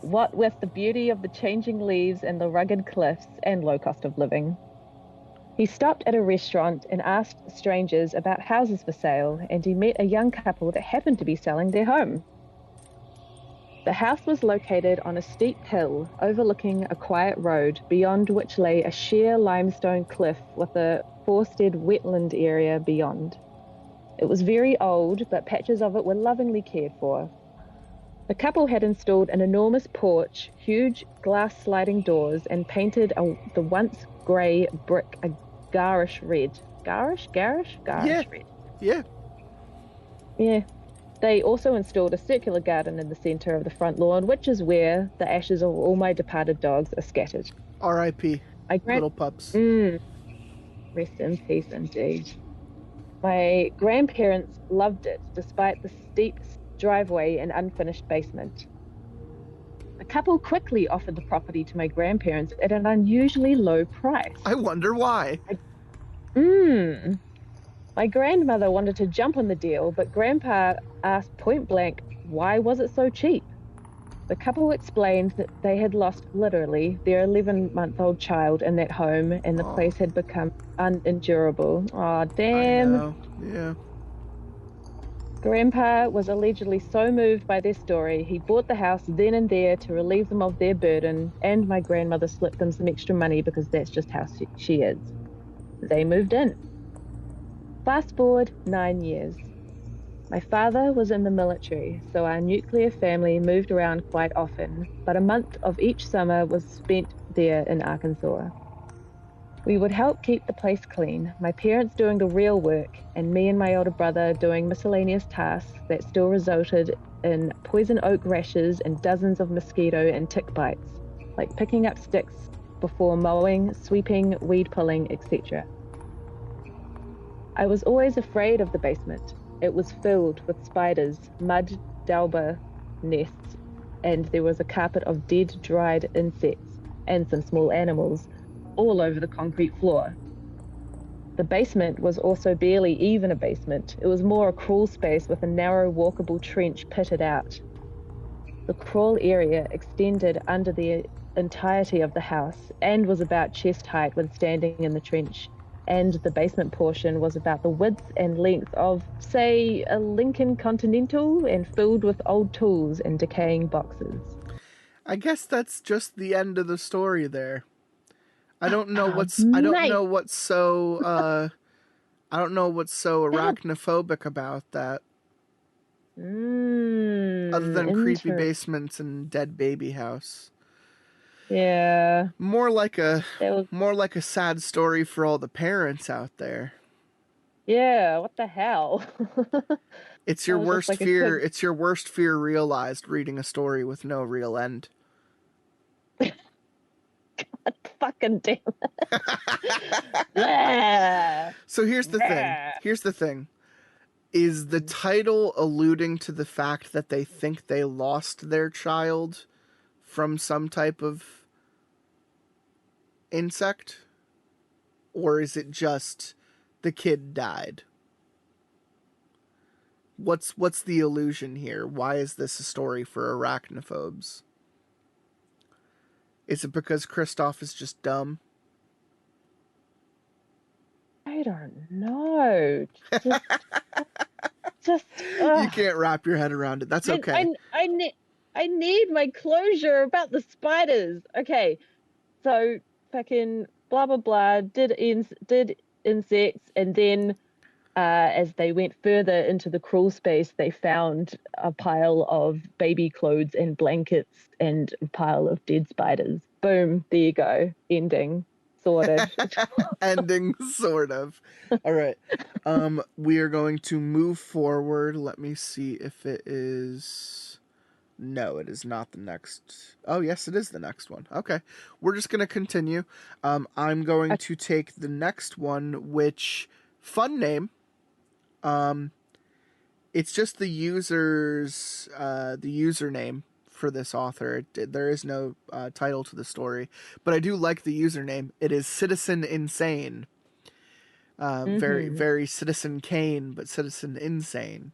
What with the beauty of the changing leaves and the rugged cliffs and low cost of living. He stopped at a restaurant and asked strangers about houses for sale, and he met a young couple that happened to be selling their home. The house was located on a steep hill overlooking a quiet road, beyond which lay a sheer limestone cliff with a forested wetland area beyond. It was very old, but patches of it were lovingly cared for. The couple had installed an enormous porch, huge glass sliding doors, and painted the once grey brick a garish red. Garish red. Yeah. Yeah. They also installed a circular garden in the centre of the front lawn, which is where the ashes of all my departed dogs are scattered. R.I.P. Little pups. Rest in peace, indeed. My grandparents loved it, despite the steep driveway and unfinished basement. The couple quickly offered the property to my grandparents at an unusually low price. I wonder why. My grandmother wanted to jump on the deal, but Grandpa asked point blank, why was it so cheap? The couple explained that they had lost, literally, their 11-month-old child in that home, and the place had become unendurable. Aw, damn. I know. Yeah. Grandpa was allegedly so moved by their story, he bought the house then and there to relieve them of their burden, and my grandmother slipped them some extra money because that's just how she is. They moved in. Fast forward 9 years. My father was in the military, so our nuclear family moved around quite often, but a month of each summer was spent there in Arkansas. We would help keep the place clean, my parents doing the real work, and me and my older brother doing miscellaneous tasks that still resulted in poison oak rashes and dozens of mosquito and tick bites, like picking up sticks before mowing, sweeping, weed pulling, etc. I was always afraid of the basement. It was filled with spiders, mud dauber nests, and there was a carpet of dead, dried insects and some small animals all over the concrete floor. The basement was also barely even a basement. It was more a crawl space with a narrow walkable trench pitted out. The crawl area extended under the entirety of the house and was about chest height when standing in the trench, and the basement portion was about the width and length of, say, a Lincoln Continental and filled with old tools and decaying boxes. I guess that's just the end of the story there. I don't know what's Mate. I don't know what's so arachnophobic about that. Other than creepy basements and dead baby house. Yeah. More like a sad story for all the parents out there. Yeah, what the hell? It's your worst fear. It's your worst fear realized, reading a story with no real end. God fucking damn it. So here's the thing. Is the title alluding to the fact that they think they lost their child from some type of insect? Or is it just the kid died? What's the illusion here? Why is this a story for arachnophobes? Is it because Christoph is just dumb? I don't know. Just you can't wrap your head around it. That's okay. I need my closure about the spiders. Okay, so fucking blah blah blah did insects, and then as they went further into the crawl space, they found a pile of baby clothes and blankets and a pile of dead spiders. Boom, there you go. Ending. Sorted. Ending, sort of. All right. We are going to move forward. Let me see if it is... No, it is not the next... Oh, yes, it is the next one. Okay. We're just going to continue. I'm going to take the next one, which... Fun name. It's just the user's... the username for this author. There is no title to the story, but I do like the username. It is Citizen Insane. Very, very Citizen Kane, but Citizen Insane.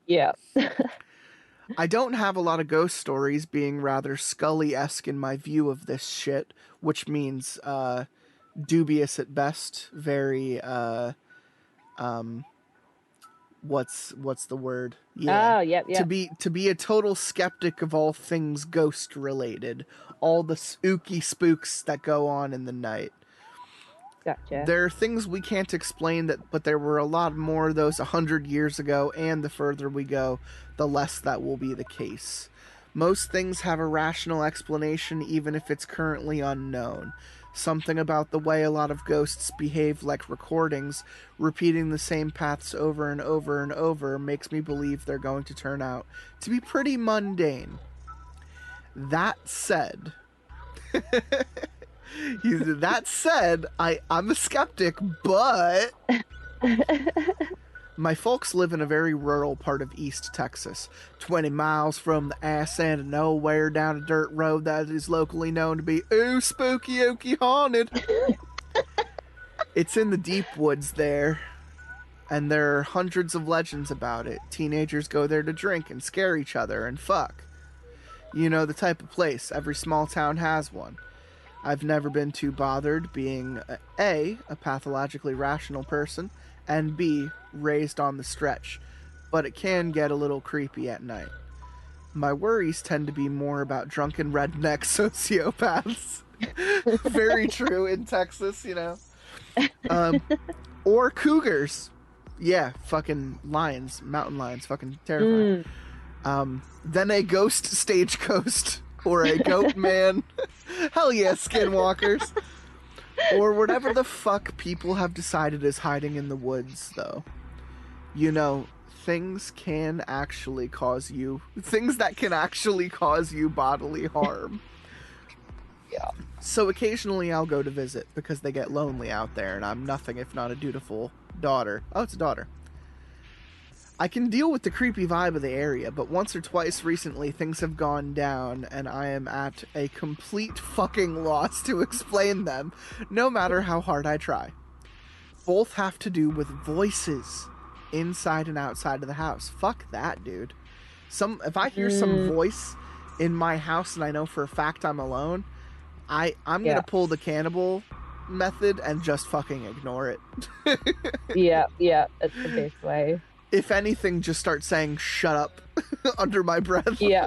Yeah. I don't have a lot of ghost stories, being rather Scully-esque in my view of this shit, which means dubious at best. Very what's the word? Yeah. Oh, yep. To be a total skeptic of all things ghost related, all the spooky spooks that go on in the night. Gotcha. There are things we can't explain but there were a lot more of those 100 years ago, and the further we go, the less that will be the case. Most things have a rational explanation, even if it's currently unknown. Something about the way a lot of ghosts behave like recordings, repeating the same paths over and over and over, makes me believe they're going to turn out to be pretty mundane. That said, I'm a skeptic, but my folks live in a very rural part of East Texas, 20 miles from the ass end of nowhere, down a dirt road that is locally known to be spooky, ooky, haunted. It's in the deep woods there, and there are hundreds of legends about it. Teenagers go there to drink and scare each other and fuck. You know, the type of place. Every small town has one. I've never been too bothered, being A, a pathologically rational person, and B, raised on the stretch, but it can get a little creepy at night. My worries tend to be more about drunken redneck sociopaths. Very true in Texas, you know. Or cougars. Yeah, fucking lions, mountain lions, fucking terrifying. Then a ghost stagecoach, or a goat man. Hell yeah, skinwalkers. Or whatever the fuck people have decided is hiding in the woods, though. You know, things that can actually cause you bodily harm. Yeah. So occasionally I'll go to visit because they get lonely out there, and I'm nothing if not a dutiful daughter. Oh, it's a daughter. I can deal with the creepy vibe of the area, but once or twice recently things have gone down, and I am at a complete fucking loss to explain them, no matter how hard I try. both have to do with voices inside and outside of the house. Fuck that, dude. If I hear some voice in my house and I know for a fact I'm alone, I'm gonna pull the cannibal method and just fucking ignore it. Yeah, it's the best way. If anything, just start saying "shut up" under my breath. Yeah.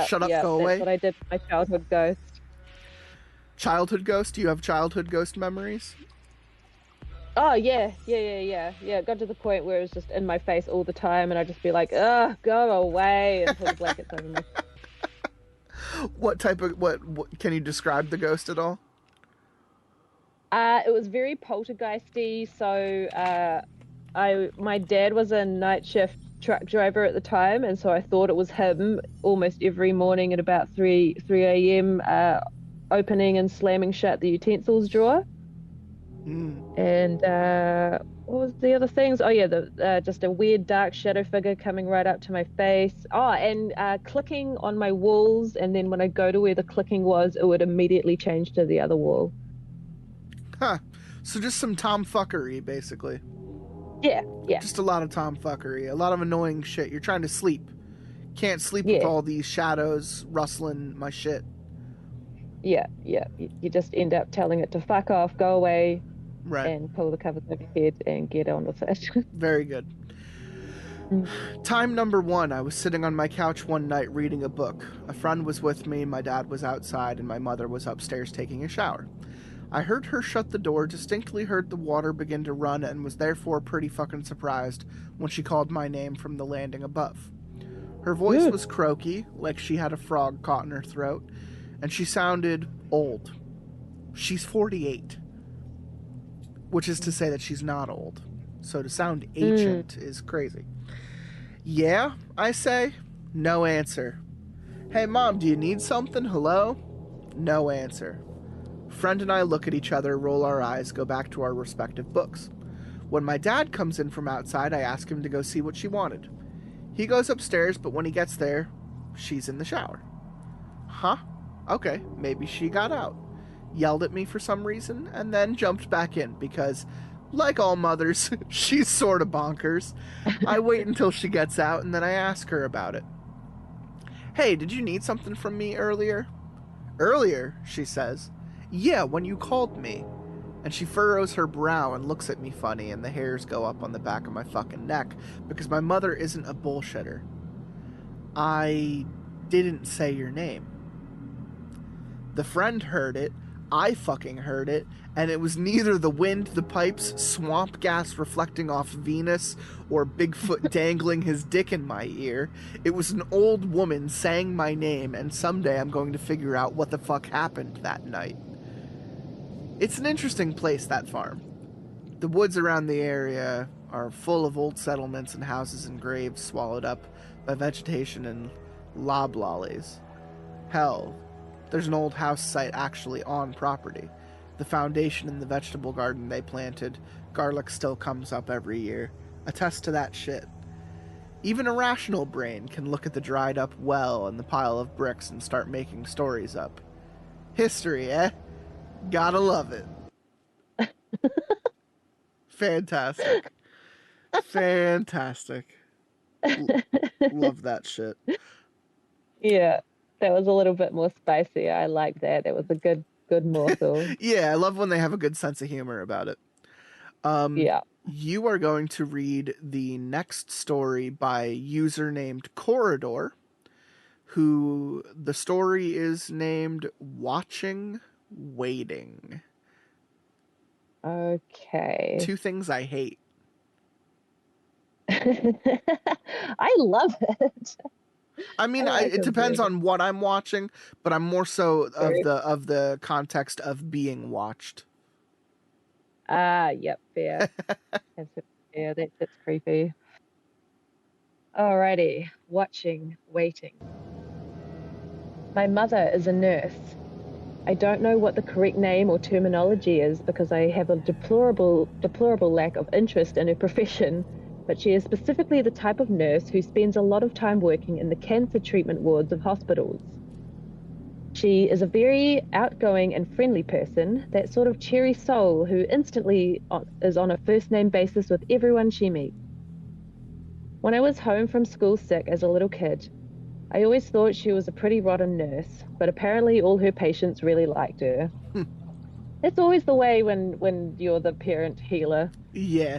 Shut up, go away. That's what I did with my childhood ghost. Childhood ghost? Do you have childhood ghost memories? Oh, yeah. It got to the point where it was just in my face all the time, and I'd just be like, ugh, go away, and pull the blankets over me. What type of, what can you describe the ghost at all? It was very poltergeisty, so my dad was a night shift truck driver at the time, and so I thought it was him almost every morning at about 3 a.m. Opening and slamming shut the utensils drawer. And what was the other things? Oh yeah, just a weird dark shadow figure coming right up to my face. Oh, and clicking on my walls, and then when I go to where the clicking was, it would immediately change to the other wall. Huh. So just some tomfuckery, basically. Yeah. Just a lot of tomfuckery, a lot of annoying shit. You're trying to sleep. Can't sleep with all these shadows rustling my shit. Yeah. You just end up telling it to fuck off, go away, right, and pull the covers over your head and get on with it. Very good. Time number 1, I was sitting on my couch one night reading a book. A friend was with me, my dad was outside, and my mother was upstairs taking a shower. I heard her shut the door, distinctly heard the water begin to run, and was therefore pretty fucking surprised when she called my name from the landing above. Her voice was croaky, like she had a frog caught in her throat, and she sounded old. She's 48. Which is to say that she's not old. So to sound ancient is crazy. Yeah, I say. No answer. Hey, Mom, do you need something? Hello? No answer. Friend and I look at each other, roll our eyes, go back to our respective books. When my dad comes in from outside, I ask him to go see what she wanted. He goes upstairs, but when he gets there, she's in the shower. Huh? Okay, maybe she got out. Yelled at me for some reason, and then jumped back in, because, like all mothers, she's sort of bonkers. I wait until she gets out, and then I ask her about it. Hey, did you need something from me earlier? Earlier, she says. Yeah, when you called me. And she furrows her brow and looks at me funny, and the hairs go up on the back of my fucking neck, because my mother isn't a bullshitter. I didn't say your name. The friend heard it, I fucking heard it, and it was neither the wind, the pipes, swamp gas reflecting off Venus, or Bigfoot dangling his dick in my ear. It was an old woman saying my name, and someday I'm going to figure out what the fuck happened that night. It's an interesting place, that farm. The woods around the area are full of old settlements and houses and graves swallowed up by vegetation and loblollies. Hell, there's an old house site actually on property. The foundation in the vegetable garden they planted, garlic still comes up every year. Attest to that shit. Even a rational brain can look at the dried up well and the pile of bricks and start making stories up. History, eh? Gotta love it. Fantastic. Fantastic. Love that shit. Yeah, that was a little bit more spicy. I like that. It was a good morsel. Yeah, I love when they have a good sense of humor about it. Yeah. You are going to read the next story by a user named Corridor, who the story is named Watching Waiting. Okay. 2 things I hate. I love it. I mean, it depends on what I'm watching, but I'm more so of the context of being watched. Yep, fair. Yeah, that's creepy. Alrighty, watching, waiting. My mother is a nurse. I don't know what the correct name or terminology is because I have a deplorable lack of interest in her profession, but she is specifically the type of nurse who spends a lot of time working in the cancer treatment wards of hospitals. She is a very outgoing and friendly person, that sort of cheery soul who instantly is on a first-name basis with everyone she meets. When I was home from school sick as a little kid, I always thought she was a pretty rotten nurse, but apparently all her patients really liked her. It's always the way when you're the parent healer. Yeah.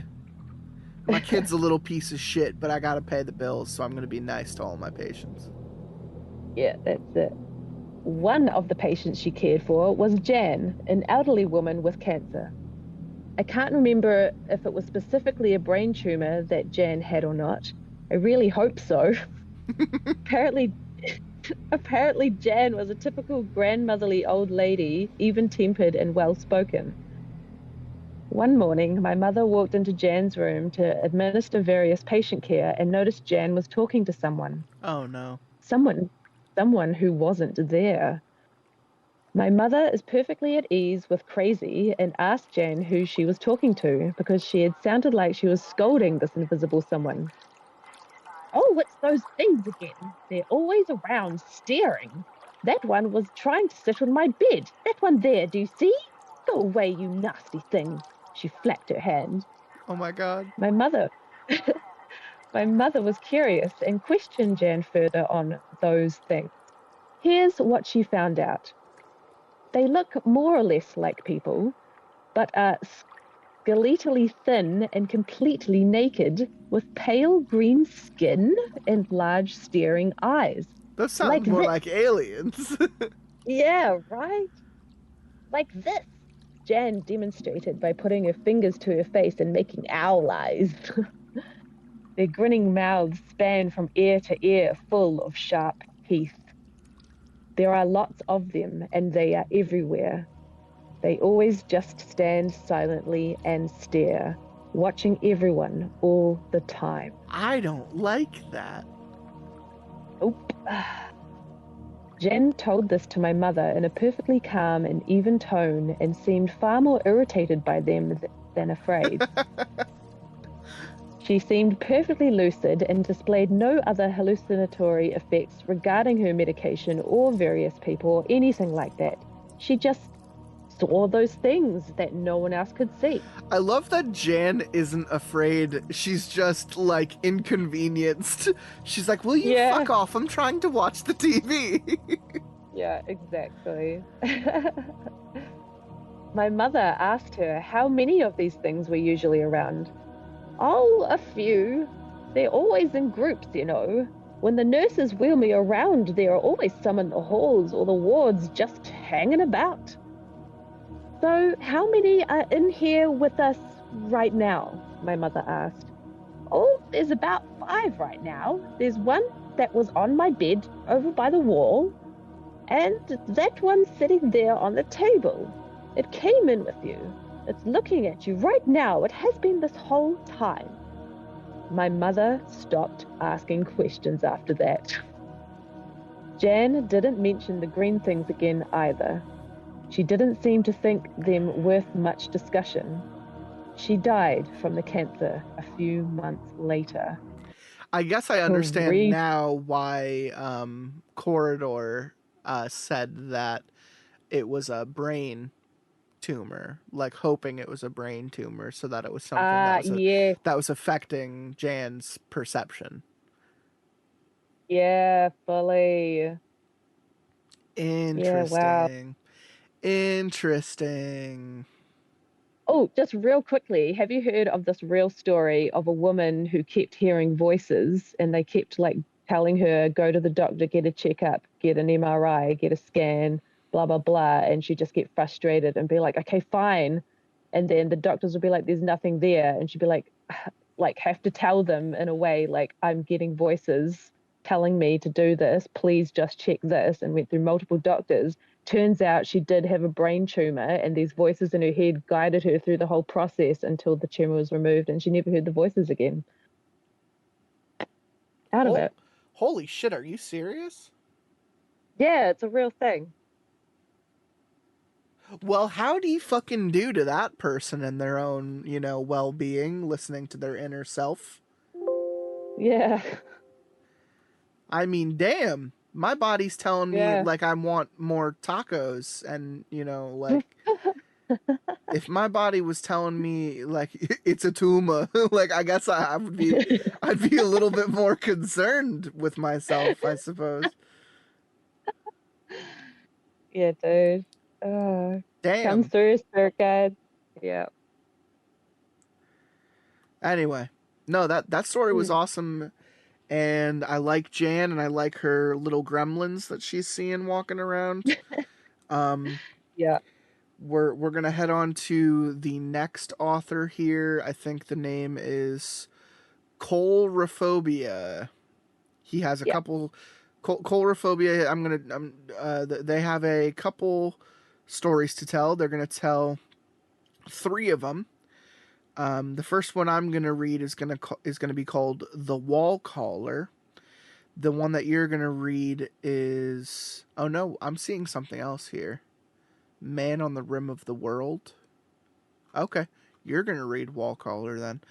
My kid's a little piece of shit, but I gotta pay the bills, so I'm gonna be nice to all my patients. Yeah, that's it. One of the patients she cared for was Jan, an elderly woman with cancer. I can't remember if it was specifically a brain tumor that Jan had or not. I really hope so. Apparently Jan was a typical grandmotherly old lady, even-tempered and well-spoken. One morning, my mother walked into Jan's room to administer various patient care and noticed Jan was talking to someone. Oh, no. Someone who wasn't there. My mother is perfectly at ease with crazy and asked Jan who she was talking to because she had sounded like she was scolding this invisible someone. Oh, it's those things again. They're always around staring. That one was trying to sit on my bed. That one there, do you see? Go away, you nasty thing. She flapped her hand. Oh my god. My mother was curious and questioned Jan further on those things. Here's what she found out. They look more or less like people, but are skeletally thin and completely naked with pale green skin and large staring eyes. Those sound more like aliens. Yeah, right? Like this. Jan demonstrated by putting her fingers to her face and making owl eyes. Their grinning mouths span from ear to ear, full of sharp teeth. There are lots of them, and they are everywhere. They always just stand silently and stare, watching everyone all the time. I don't like that. Oop. Jen told this to my mother in a perfectly calm and even tone and seemed far more irritated by them than afraid. She seemed perfectly lucid and displayed no other hallucinatory effects regarding her medication or various people or anything like that. She just saw those things that no one else could see. I love that Jan isn't afraid. She's just, like, inconvenienced. She's like, will you fuck off? I'm trying to watch the TV. Yeah, exactly. My mother asked her how many of these things were usually around. Oh, a few. They're always in groups, you know. When the nurses wheel me around, there are always some in the halls or the wards just hanging about. So, how many are in here with us right now? My mother asked. Oh, there's about 5 right now. There's one that was on my bed over by the wall, and that one sitting there on the table. It came in with you. It's looking at you right now. It has been this whole time. My mother stopped asking questions after that. Jan didn't mention the green things again either. She didn't seem to think them worth much discussion. She died from the cancer a few months later. I guess I understand now why Corridor said that it was a brain tumor, like hoping it was a brain tumor so that it was something that was affecting Jan's perception. Yeah, fully. Interesting. Yeah, wow. Interesting. Oh, just real quickly, have you heard of this real story of a woman who kept hearing voices and they kept like telling her, go to the doctor, get a checkup, get an MRI, get a scan, blah, blah, blah. And she'd just get frustrated and be like, okay, fine. And then the doctors would be like, there's nothing there. And she'd be like have to tell them in a way, like, I'm getting voices telling me to do this. Please just check this. And went through multiple doctors. Turns out she did have a brain tumor and these voices in her head guided her through the whole process until the tumor was removed and she never heard the voices again. Out of it. Holy shit, are you serious? Yeah, it's a real thing. Well, how do you fucking do to that person and their own, you know, well-being, listening to their inner self? Yeah. I mean, damn. My body's telling me, Yeah. like, I want more tacos, and, you know, like, if my body was telling me, like, it's a tumor, like, I guess I would be, I'd be a little bit more concerned with myself, I suppose. Yeah, dude. Come Damn. through, spirit guide. Yeah. Anyway, no, that story was Mm. awesome, and I like Jan, and I like her little gremlins that she's seeing walking around. Um, Yeah. we're gonna head on to the next author here. I think the name is Coulrophobia. He has a Yeah. couple. Coulrophobia. They have a couple stories to tell. They're gonna tell 3 of them. The first one I'm gonna read is gonna be called The Wall Caller. The one that you're gonna read is, oh no, I'm seeing something else here. Man on the Rim of the World. Okay, you're gonna read Wall Caller then.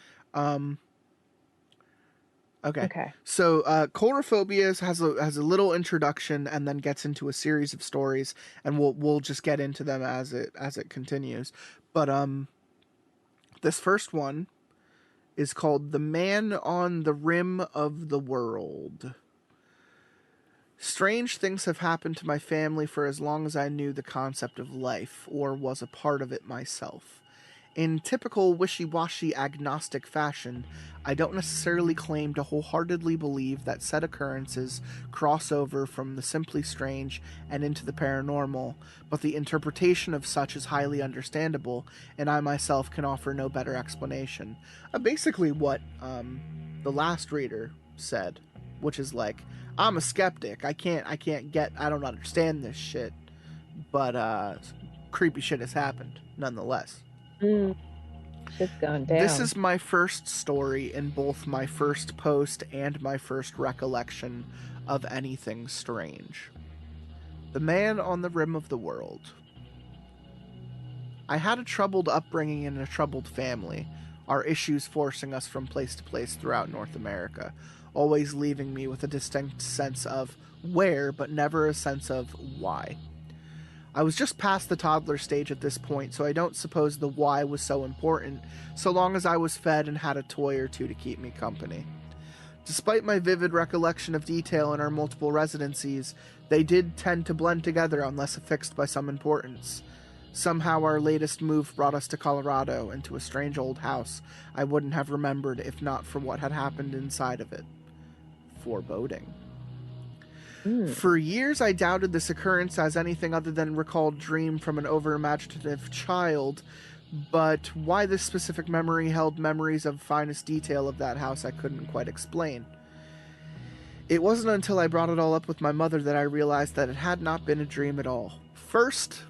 Okay. Okay. So Coulrophobia has a little introduction and then gets into a series of stories, and we'll just get into them as it continues. But this first one is called The Man on the Rim of the World. Strange things have happened to my family for as long as I knew the concept of life, or was a part of it myself. In typical wishy-washy agnostic fashion, I don't necessarily claim to wholeheartedly believe that said occurrences cross over from the simply strange and into the paranormal, but the interpretation of such is highly understandable, and I myself can offer no better explanation. Basically what the last reader said, which is like, I'm a skeptic. I don't understand this shit, but creepy shit has happened nonetheless. Shit's going down. This is my first story in both my first post and my first recollection of anything strange. The Man on the Rim of the World. I had a troubled upbringing in a troubled family, our issues forcing us from place to place throughout North America, always leaving me with a distinct sense of where, but never a sense of why. I was just past the toddler stage at this point, so I don't suppose the why was so important, so long as I was fed and had a toy or two to keep me company. Despite my vivid recollection of detail in our multiple residencies, they did tend to blend together unless affixed by some importance. Somehow our latest move brought us to Colorado, and to a strange old house I wouldn't have remembered if not for what had happened inside of it. Foreboding. For years I doubted this occurrence as anything other than recalled dream from an over-imaginative child, but why this specific memory held memories of finest detail of that house I couldn't quite explain. It wasn't until I brought it all up with my mother that I realized that it had not been a dream at all. First,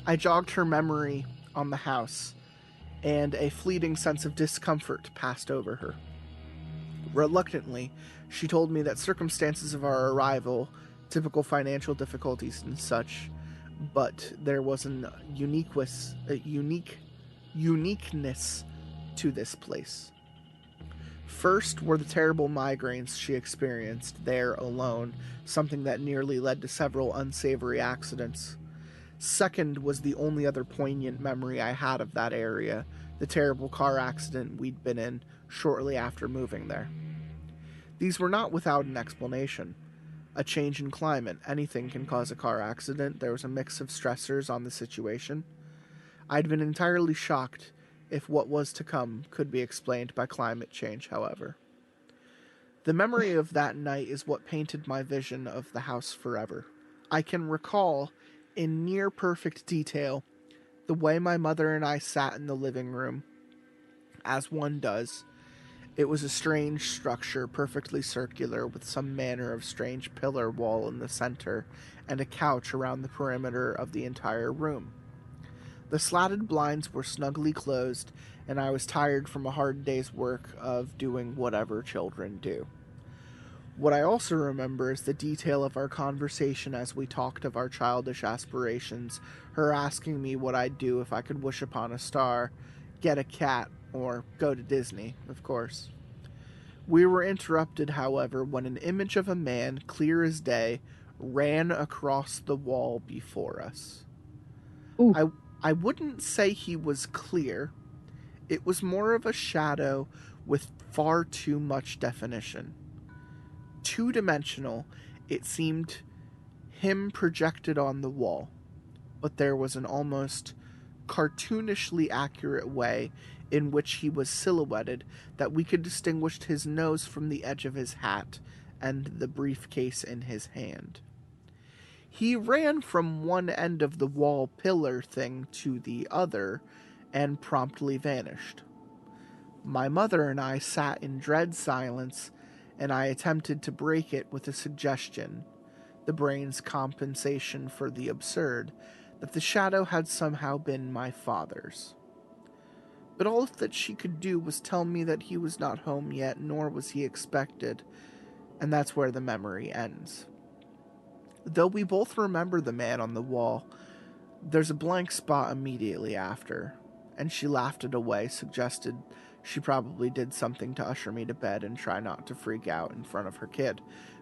I jogged her memory on the house, and a fleeting sense of discomfort passed over her. Reluctantly, she told me that circumstances of our arrival, typical financial difficulties and such, but there was an uniqueness to this place. First were the terrible migraines she experienced there alone, something that nearly led to several unsavory accidents. Second was the only other poignant memory I had of that area, the terrible car accident we'd been in shortly after moving there. These were not without an explanation. A change in climate, anything can cause a car accident. There was a mix of stressors on the situation. I'd been entirely shocked if what was to come could be explained by climate change, however. The memory of that night is what painted my vision of the house forever. I can recall, in near perfect detail, the way my mother and I sat in the living room, as one does. It was a strange structure, perfectly circular, with some manner of strange pillar wall in the center, and a couch around the perimeter of the entire room. The slatted blinds were snugly closed, and I was tired from a hard day's work of doing whatever children do. What I also remember is the detail of our conversation as we talked of our childish aspirations, her asking me what I'd do if I could wish upon a star, get a cat, or go to Disney, of course. We were interrupted, however, when an image of a man, clear as day, ran across the wall before us. Ooh. I wouldn't say he was clear. It was more of a shadow with far too much definition. Two-dimensional, it seemed him projected on the wall, but there was an almost cartoonishly accurate way in which he was silhouetted that we could distinguish his nose from the edge of his hat and the briefcase in his hand. He ran from one end of the wall pillar thing to the other and promptly vanished. My mother and I sat in dread silence, and I attempted to break it with a suggestion, the brain's compensation for the absurd, that the shadow had somehow been my father's. But all that she could do was tell me that he was not home yet, nor was he expected, and that's where the memory ends. Though we both remember the man on the wall, there's a blank spot immediately after, and she laughed it away, suggested she probably did something to usher me to bed and try not to freak out in front of her kid,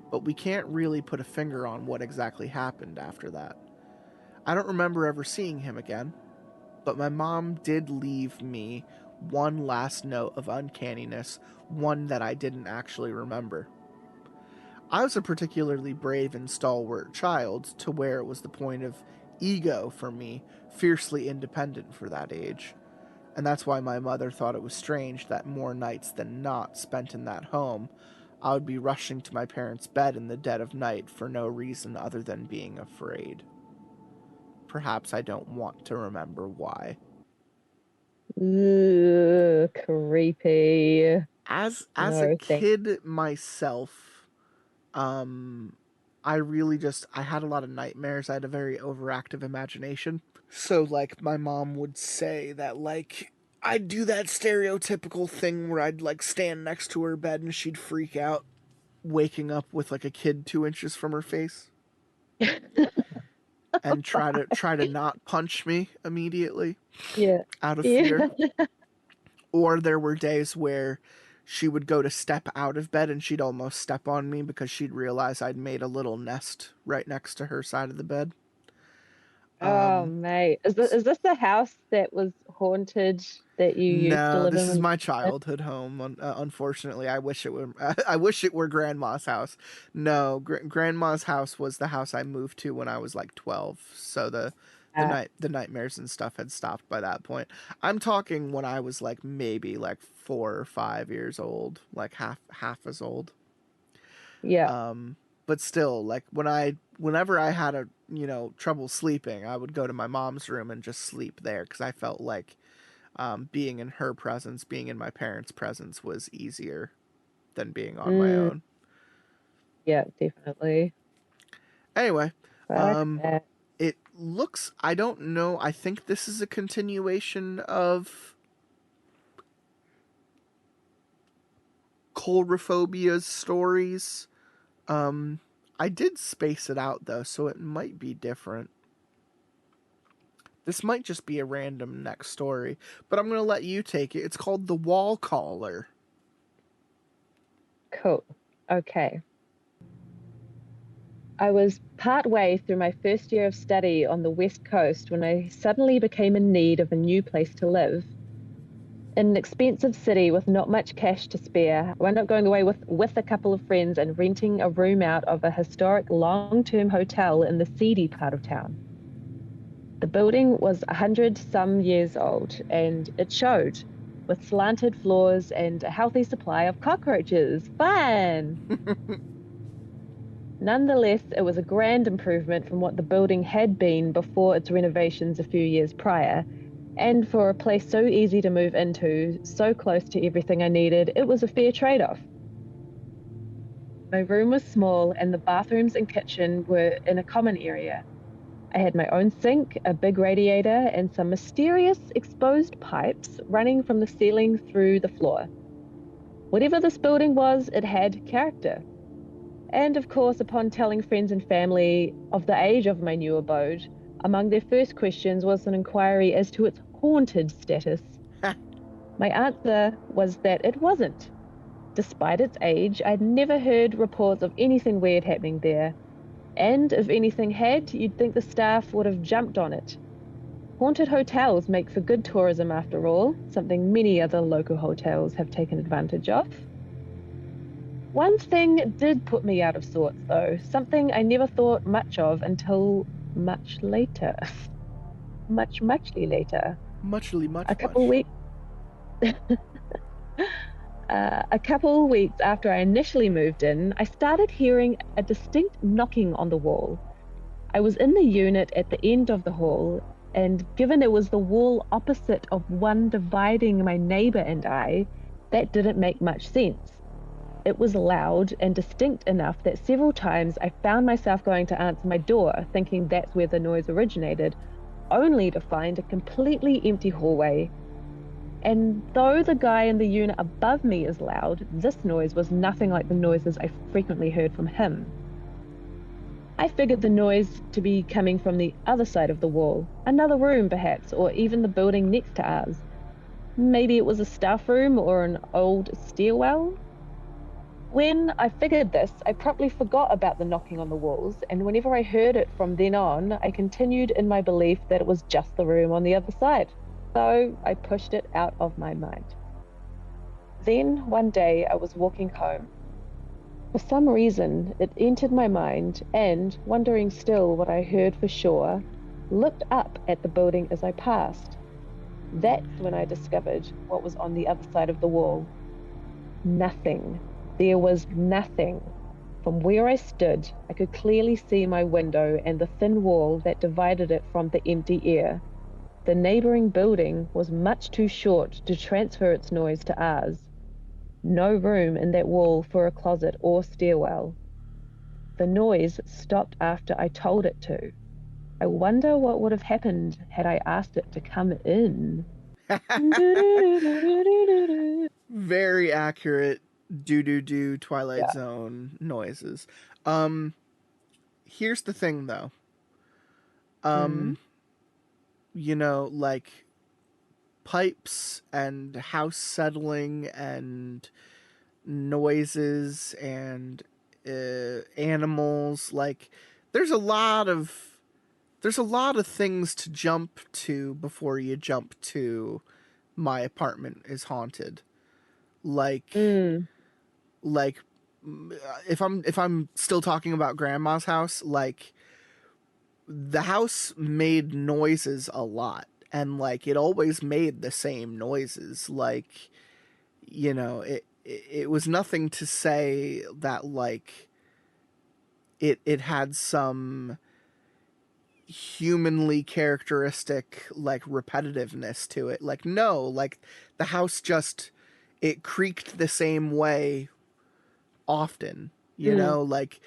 but we can't really put a finger on what exactly happened after that. I don't remember ever seeing him again, but my mom did leave me one last note of uncanniness, one that I didn't actually remember. I was a particularly brave and stalwart child, to where it was the point of ego for me, fiercely independent for that age. And that's why my mother thought it was strange that more nights than not spent in that home, I would be rushing to my parents' bed in the dead of night for no reason other than being afraid. Perhaps I don't want to remember why. Ugh, creepy. As No, a thank kid myself, I had a lot of nightmares. I had a very overactive imagination. So, like, my mom would say that, like, I'd do that stereotypical thing where I'd, like, stand next to her bed and she'd freak out, waking up with, like, a kid 2 inches from her face. And try to not punch me immediately. Yeah. Out of Yeah. fear. Or there were days where she would go to step out of bed and she'd almost step on me because she'd realize I'd made a little nest right next to her side of the bed. Oh, mate. Is this the house that was haunted that you used to No, live this in is when you my were a kid? childhood home. Unfortunately, I wish it were. I wish it were Grandma's house. No, Grandma's house was the house I moved to when I was like 12. So Uh, the nightmares and stuff had stopped by that point. I'm talking when I was like maybe like 4 or 5 years old, like half as old. yeah. But still, like whenever I had trouble sleeping, I would go to my mom's room and just sleep there because I felt like being in her presence, being in my parents' presence was easier than being on my Mm, own. yeah, definitely. Anyway, Fuck that. it looks, I don't know, I think this is a continuation of Coulrophobia's stories. I did space it out though, so it might be different. This might just be a random next story, but I'm going to let you take it. It's called The Wall Caller. Cool. Okay. I was part way through my first year of study on the West Coast when I suddenly became in need of a new place to live. In an expensive city with not much cash to spare, I wound up going away with a couple of friends and renting a room out of a historic long-term hotel in the seedy part of town. The building was 100-some years old, and it showed, with slanted floors and a healthy supply of cockroaches. Fun! Nonetheless, it was a grand improvement from what the building had been before its renovations a few years prior, and for a place so easy to move into, so close to everything I needed, it was a fair trade-off. My room was small, and the bathrooms and kitchen were in a common area. I had my own sink, a big radiator, and some mysterious exposed pipes running from the ceiling through the floor. Whatever this building was, it had character. And of course, upon telling friends and family of the age of my new abode, among their first questions was an inquiry as to its haunted status. My answer was that it wasn't. Despite its age, I'd never heard reports of anything weird happening there. And if anything had, you'd think the staff would have jumped on it. Haunted hotels make for good tourism after all, something many other local hotels have taken advantage of. One thing did put me out of sorts, though, something I never thought much of until much later. Muchly later. A couple weeks. A couple weeks after I initially moved in, I started hearing a distinct knocking on the wall. I was in the unit at the end of the hall, and given it was the wall opposite of one dividing my neighbor and I, that didn't make much sense. It was loud and distinct enough that several times I found myself going to answer my door, thinking that's where the noise originated, only to find a completely empty hallway. And though the guy in the unit above me is loud, this noise was nothing like the noises I frequently heard from him. I figured the noise to be coming from the other side of the wall, another room perhaps, or even the building next to ours. Maybe it was a staff room or an old stairwell. When I figured this, I promptly forgot about the knocking on the walls, and whenever I heard it from then on, I continued in my belief that it was just the room on the other side. So I pushed it out of my mind. Then one day I was walking home. For some reason, it entered my mind and, wondering still what I heard for sure, looked up at the building as I passed. That's when I discovered what was on the other side of the wall. Nothing. There was nothing. From where I stood, I could clearly see my window and the thin wall that divided it from the empty air. The neighboring building was much too short to transfer its noise to ours. No room in that wall for a closet or stairwell. The noise stopped after I told it to. I wonder what would have happened had I asked it to come in. Very accurate do Twilight Zone noises. Here's the thing though. You know, like pipes and house settling and noises and animals, like there's a lot of things to jump to before you jump to my apartment is haunted. Like if I'm still talking about grandma's house, like the house made noises a lot, and like it always made the same noises. Like, you know, it was nothing to say that like it had some humanly characteristic like repetitiveness to it. Like, no, like the house just, it creaked the same way often, you know, like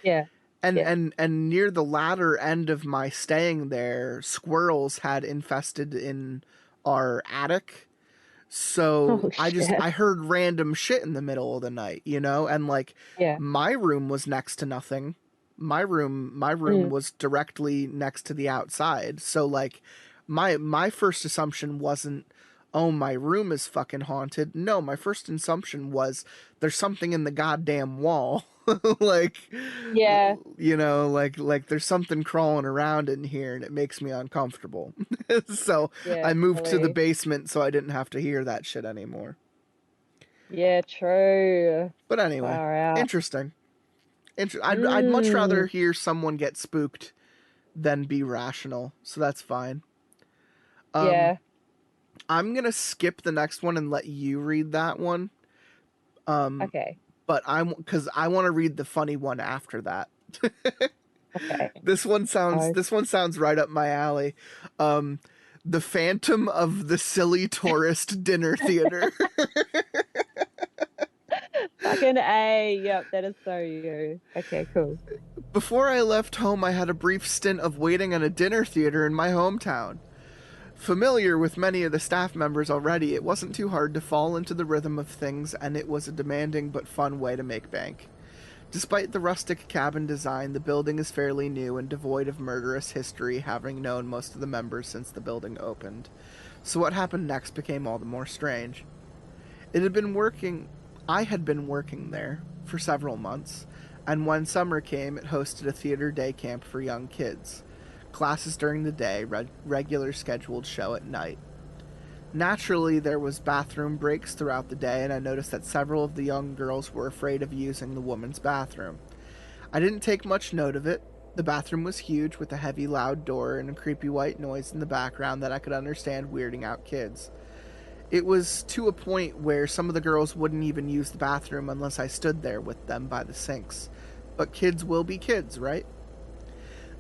and near the latter end of my staying there, squirrels had infested in our attic. So I heard random shit in the middle of the night, you know, and like my room was next to nothing. My room was directly next to the outside. So like my first assumption wasn't, oh, my room is fucking haunted. No, my first assumption was there's something in the goddamn wall. Like, you know, like there's something crawling around in here and it makes me uncomfortable. So I moved to the basement so I didn't have to hear that shit anymore. Yeah, true. But anyway, interesting. I'd much rather hear someone get spooked than be rational, so that's fine. I'm gonna skip the next one and let you read that one. Okay. But because I want to read the funny one after that. Okay. This one sounds right up my alley. The Phantom of the Silly Tourist Dinner Theater. Fucking A. Yep, that is so you. Okay, cool. Before I left home, I had a brief stint of waiting at a dinner theater in my hometown. Familiar with many of the staff members already, it wasn't too hard to fall into the rhythm of things, and it was a demanding but fun way to make bank. Despite the rustic cabin design, the building is fairly new and devoid of murderous history, having known most of the members since the building opened. So what happened next became all the more strange. I had been working there for several months, And when summer came, it hosted a theater day camp for young kids. Classes during the day, regular scheduled show at night. Naturally, there was bathroom breaks throughout the day, and I noticed that several of the young girls were afraid of using the woman's bathroom. I didn't take much note of it. The bathroom was huge, with a heavy, loud door and a creepy white noise in the background that I could understand weirding out kids. It was to a point where some of the girls wouldn't even use the bathroom unless I stood there with them by the sinks. But kids will be kids, right?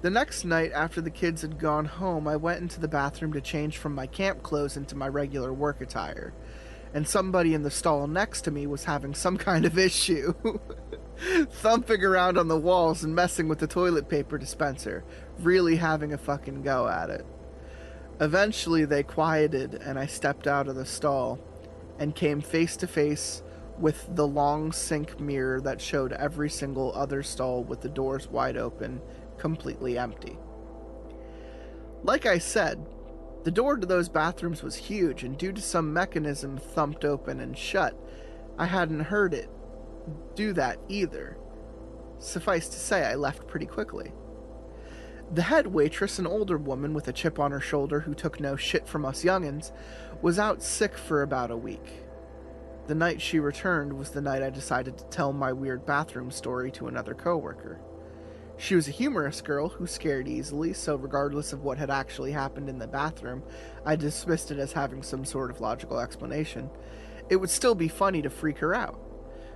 The next night, after the kids had gone home, I went into the bathroom to change from my camp clothes into my regular work attire. And somebody in the stall next to me was having some kind of issue. Thumping around on the walls and messing with the toilet paper dispenser. Really having a fucking go at it. Eventually, they quieted, and I stepped out of the stall and came face to face with the long sink mirror that showed every single other stall with the doors wide open, completely empty. Like I said, the door to those bathrooms was huge, and due to some mechanism thumped open and shut, I hadn't heard it do that either. Suffice to say, I left pretty quickly. The head waitress, an older woman with a chip on her shoulder who took no shit from us youngins, was out sick for about a week. The night she returned was the night I decided to tell my weird bathroom story to another coworker. She was a humorous girl who scared easily, so regardless of what had actually happened in the bathroom, I dismissed it as having some sort of logical explanation. It would still be funny to freak her out.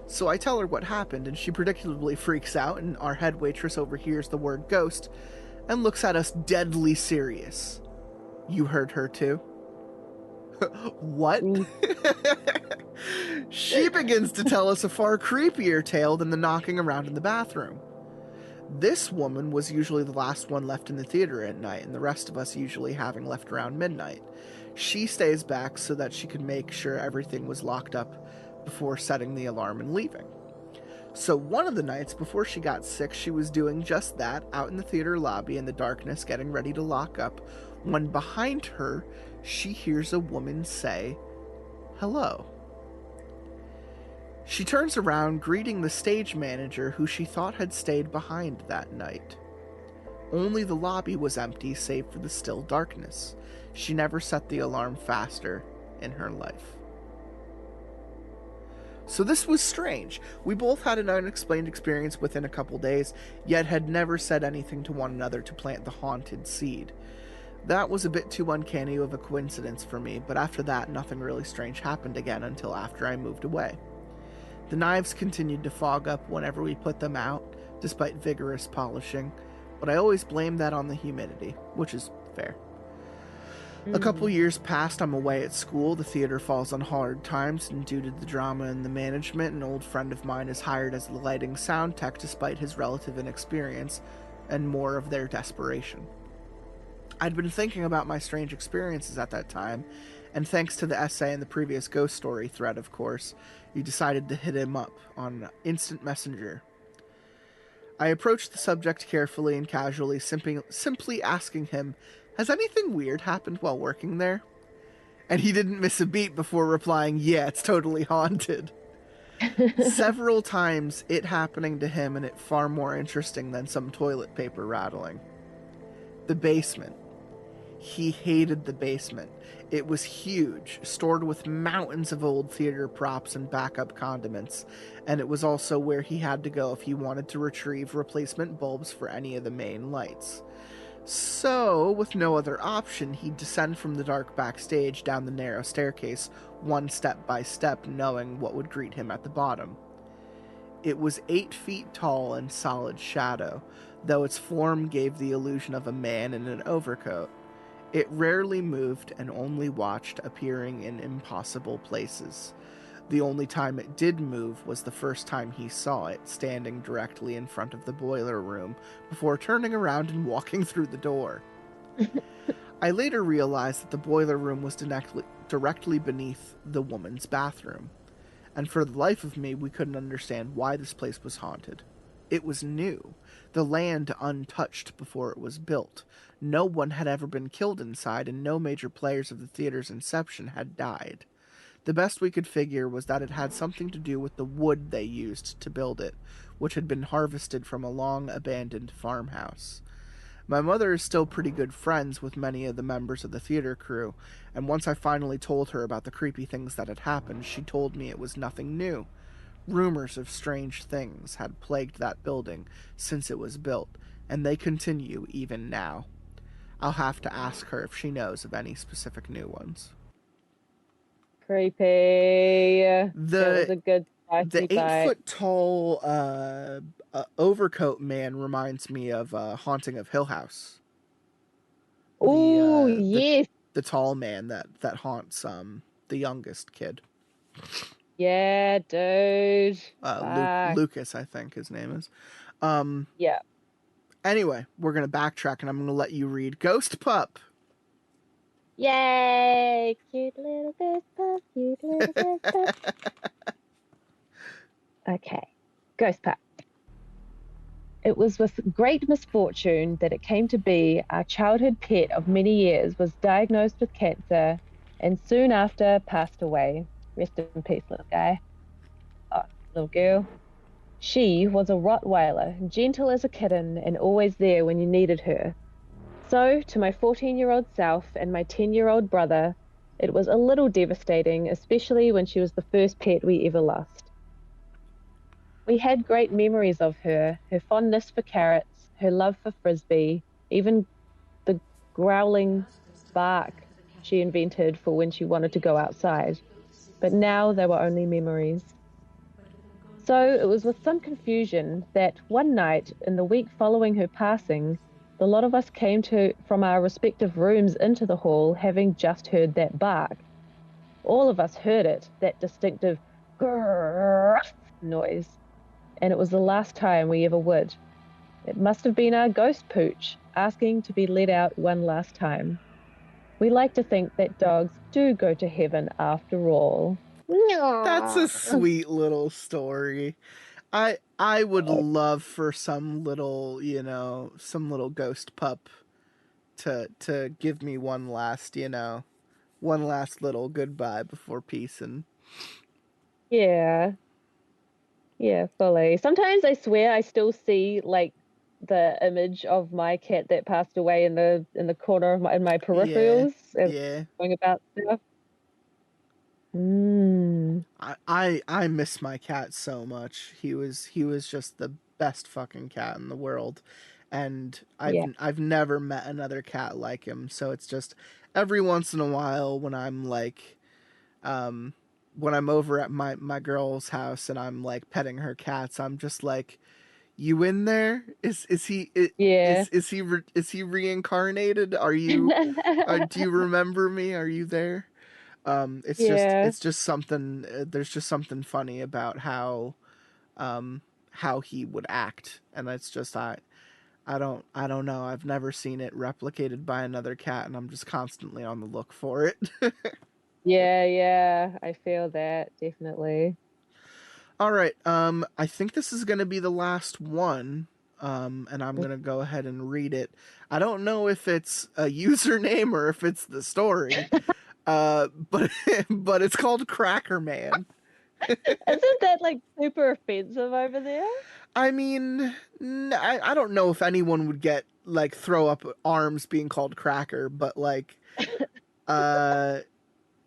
So I tell her what happened, and she predictably freaks out, and our head waitress overhears the word ghost and looks at us deadly serious. You heard her too? What? She begins to tell us a far creepier tale than the knocking around in the bathroom. This woman was usually the last one left in the theater at night, and the rest of us usually having left around midnight. She stays back so that she could make sure everything was locked up before setting the alarm and leaving. So one of the nights before she got sick, she was doing just that, out in the theater lobby in the darkness, getting ready to lock up, when behind her, she hears a woman say, "Hello." She turns around, greeting the stage manager, who she thought had stayed behind that night. Only the lobby was empty, save for the still darkness. She never set the alarm faster in her life. So this was strange. We both had an unexplained experience within a couple days, yet had never said anything to one another to plant the haunted seed. That was a bit too uncanny of a coincidence for me, but after that, nothing really strange happened again until after I moved away. The knives continued to fog up whenever we put them out, despite vigorous polishing, but I always blamed that on the humidity, which is fair. A couple years past, I'm away at school, the theater falls on hard times, and due to the drama in the management, an old friend of mine is hired as the lighting sound tech despite his relative inexperience, and more of their desperation. I'd been thinking about my strange experiences at that time, and thanks to the essay and the previous ghost story thread, of course, he decided to hit him up on Instant Messenger. I approached the subject carefully and casually, simply asking him, "Has anything weird happened while working there?" And he didn't miss a beat before replying, "Yeah, it's totally haunted." Several times it happening to him, and it far more interesting than some toilet paper rattling. The basement. He hated the basement. It was huge, stored with mountains of old theater props and backup condiments, and it was also where he had to go if he wanted to retrieve replacement bulbs for any of the main lights. So, with no other option, he'd descend from the dark backstage down the narrow staircase, one step by step, knowing what would greet him at the bottom. It was 8 feet tall and solid shadow, though its form gave the illusion of a man in an overcoat. It rarely moved and only watched, appearing in impossible places. The only time it did move was the first time he saw it, standing directly in front of the boiler room, before turning around and walking through the door. I later realized that the boiler room was directly beneath the woman's bathroom, and for the life of me, we couldn't understand why this place was haunted. It was new, the land untouched before it was built. No one had ever been killed inside, and no major players of the theater's inception had died. The best we could figure was that it had something to do with the wood they used to build it, which had been harvested from a long-abandoned farmhouse. My mother is still pretty good friends with many of the members of the theater crew, and once I finally told her about the creepy things that had happened, she told me it was nothing new. Rumors of strange things had plagued that building since it was built, and they continue even now. I'll have to ask her if she knows of any specific new ones. Creepy. That was a good The spicy bite. 8-foot tall overcoat man reminds me of Haunting of Hill House. Oh, yes. The tall man that haunts the youngest kid. Yeah, dude. Lucas, I think his name is. Yeah. Anyway, we're gonna backtrack, and I'm gonna let you read Ghost Pup. Yay! Cute little ghost pup, cute little ghost pup. Okay, Ghost Pup. It was with great misfortune that it came to be our childhood pet of many years was diagnosed with cancer and soon after passed away. Rest in peace, little guy. Oh, little girl. She was a Rottweiler, gentle as a kitten and always there when you needed her. So, to my 14-year-old self and my 10-year-old brother, it was a little devastating, especially when she was the first pet we ever lost. We had great memories of her fondness for carrots, her love for frisbee, even the growling bark she invented for when she wanted to go outside. But now they were only memories. So it was with some confusion that one night in the week following her passing, the lot of us came from our respective rooms into the hall, having just heard that bark. All of us heard it, that distinctive grrrr noise, and it was the last time we ever would. It must have been our ghost pooch asking to be let out one last time. We like to think that dogs do go to heaven after all. That's a sweet little story. I would love for some little ghost pup to give me one last little goodbye before peace. And Yeah, fully. Sometimes I swear I still see like the image of my cat that passed away in the corner of my peripherals as going about stuff. I miss my cat so much. He was just the best fucking cat in the world, and I've never met another cat like him. So it's just every once in a while when I'm like, when I'm over at my girl's house and I'm like petting her cats, I'm just like, you in there? Is he reincarnated? Are you? Do you remember me? Are you there? It's just something. There's just something funny about how he would act, and it's just I don't know. I've never seen it replicated by another cat, and I'm just constantly on the look for it. Yeah, I feel that definitely. All right. I think this is gonna be the last one. And I'm gonna go ahead and read it. I don't know if it's a username or if it's the story. But it's called Crackerman. Isn't that like super offensive over there? I mean, I don't know if anyone would get like throw up arms being called Cracker, but like,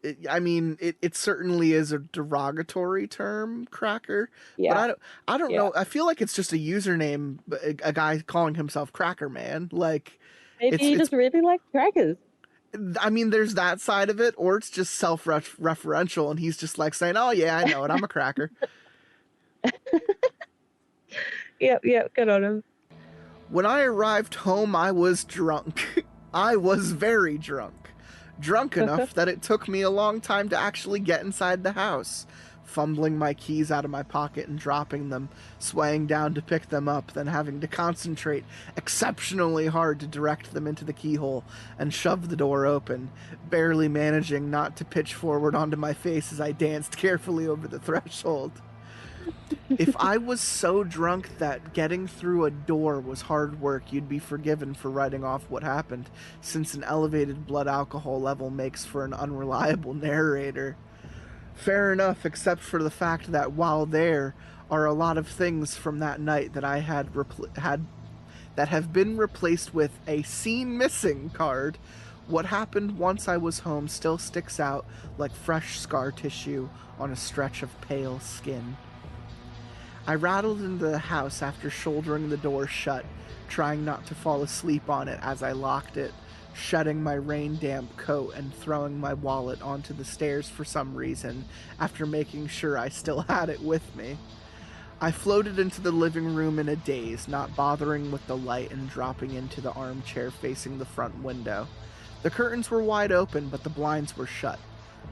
it certainly is a derogatory term, Cracker. Yeah. But I don't know. I feel like it's just a username, a guy calling himself Crackerman. Like, maybe he just really likes crackers. I mean, there's that side of it, or it's just self-referential, and he's just like saying, "Oh yeah, I know it. I'm a cracker." Yep, good on him. When I arrived home, I was drunk. I was very drunk. Drunk enough that it took me a long time to actually get inside the house. Fumbling my keys out of my pocket and dropping them, swaying down to pick them up, then having to concentrate exceptionally hard to direct them into the keyhole and shove the door open, barely managing not to pitch forward onto my face as I danced carefully over the threshold. If I was so drunk that getting through a door was hard work, you'd be forgiven for writing off what happened, since an elevated blood alcohol level makes for an unreliable narrator. Fair enough, except for the fact that while there are a lot of things from that night that I had that have been replaced with a "seen missing" card, what happened once I was home still sticks out like fresh scar tissue on a stretch of pale skin. I rattled into the house after shouldering the door shut, trying not to fall asleep on it as I locked it, shedding my rain-damp coat and throwing my wallet onto the stairs for some reason after making sure I still had it with me. I floated into the living room in a daze, not bothering with the light and dropping into the armchair facing the front window. The curtains were wide open, but the blinds were shut.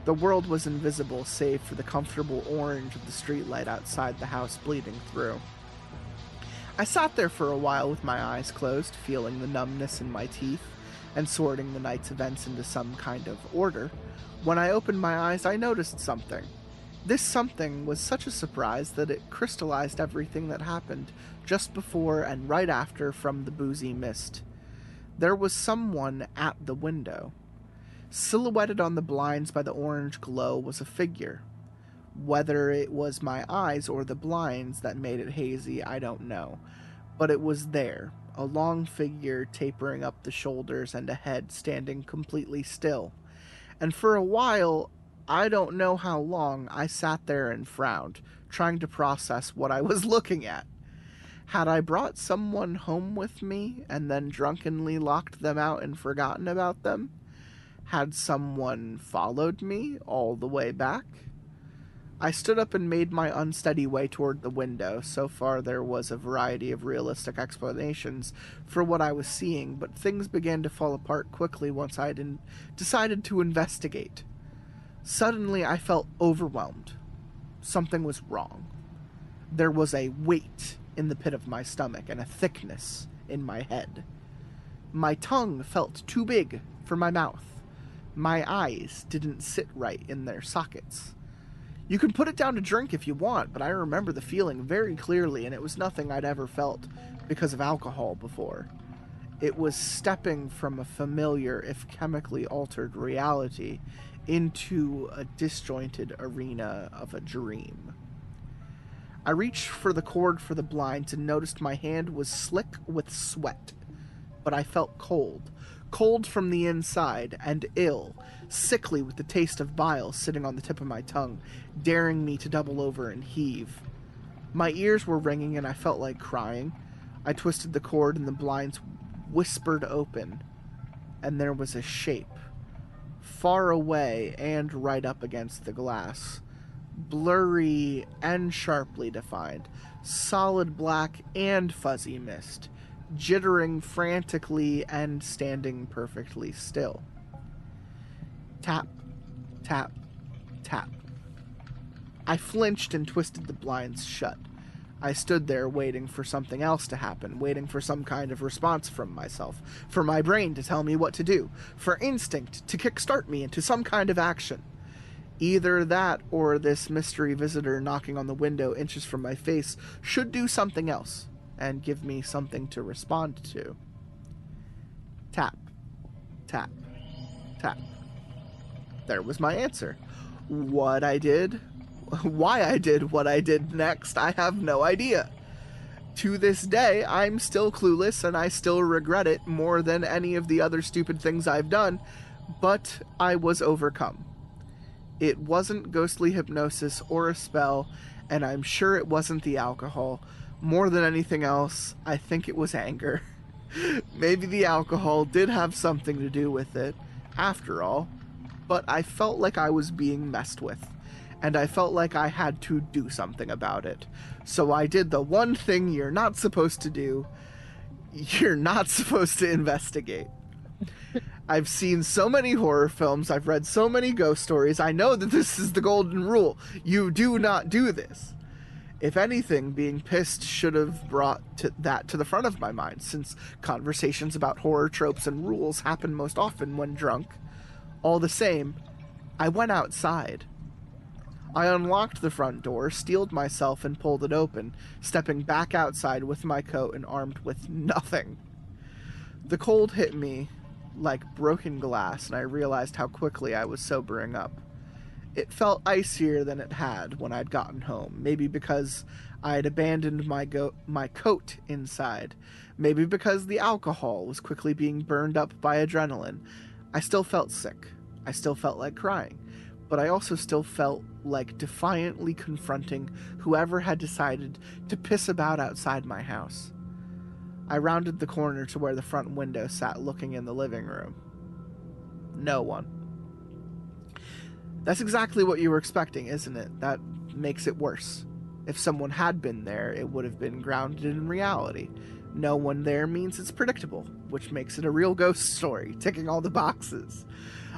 The world was invisible, save for the comfortable orange of the streetlight outside the house bleeding through. I sat there for a while with my eyes closed, feeling the numbness in my teeth, and sorting the night's events into some kind of order. When I opened my eyes, I noticed something. This something was such a surprise that it crystallized everything that happened just before and right after from the boozy mist. There was someone at the window. Silhouetted on the blinds by the orange glow was a figure. Whether it was my eyes or the blinds that made it hazy, I don't know. But it was there, a long figure tapering up the shoulders and a head standing completely still. And for a while, I don't know how long, I sat there and frowned, trying to process what I was looking at. Had I brought someone home with me and then drunkenly locked them out and forgotten about them? Had someone followed me all the way back? I stood up and made my unsteady way toward the window. So far there was a variety of realistic explanations for what I was seeing, but things began to fall apart quickly once I decided to investigate. Suddenly I felt overwhelmed. Something was wrong. There was a weight in the pit of my stomach and a thickness in my head. My tongue felt too big for my mouth. My eyes didn't sit right in their sockets. You can put it down to drink if you want, but I remember the feeling very clearly, and it was nothing I'd ever felt because of alcohol before. It was stepping from a familiar, if chemically altered, reality into a disjointed arena of a dream. I reached for the cord for the blinds and noticed my hand was slick with sweat, but I felt cold. Cold from the inside, and ill, sickly with the taste of bile sitting on the tip of my tongue, daring me to double over and heave. My ears were ringing and I felt like crying. I twisted the cord and the blinds whispered open, and there was a shape, far away and right up against the glass, blurry and sharply defined, solid black and fuzzy mist, jittering frantically and standing perfectly still. Tap, tap, tap. I flinched and twisted the blinds shut. I stood there waiting for something else to happen, waiting for some kind of response from myself, for my brain to tell me what to do, for instinct to kickstart me into some kind of action. Either that or this mystery visitor knocking on the window inches from my face should do something else and give me something to respond to. Tap, tap, tap. There was my answer. What I did, why I did what I did next, I have no idea. To this day, I'm still clueless and I still regret it more than any of the other stupid things I've done, but I was overcome. It wasn't ghostly hypnosis or a spell, and I'm sure it wasn't the alcohol. More than anything else, I think it was anger. Maybe the alcohol did have something to do with it, after all, but I felt like I was being messed with, and I felt like I had to do something about it. So I did the one thing you're not supposed to do. You're not supposed to investigate. I've seen so many horror films, I've read so many ghost stories, I know that this is the golden rule. You do not do this. If anything, being pissed should have brought that to the front of my mind, since conversations about horror tropes and rules happen most often when drunk. All the same, I went outside. I unlocked the front door, steeled myself, and pulled it open, stepping back outside with my coat and armed with nothing. The cold hit me like broken glass, and I realized how quickly I was sobering up. It felt icier than it had when I'd gotten home, maybe because I'd abandoned my coat inside, maybe because the alcohol was quickly being burned up by adrenaline. I still felt sick. I still felt like crying, but I also still felt like defiantly confronting whoever had decided to piss about outside my house. I rounded the corner to where the front window sat looking in the living room. No one. That's exactly what you were expecting, isn't it? That makes it worse. If someone had been there, it would have been grounded in reality. No one there means it's predictable, which makes it a real ghost story, ticking all the boxes.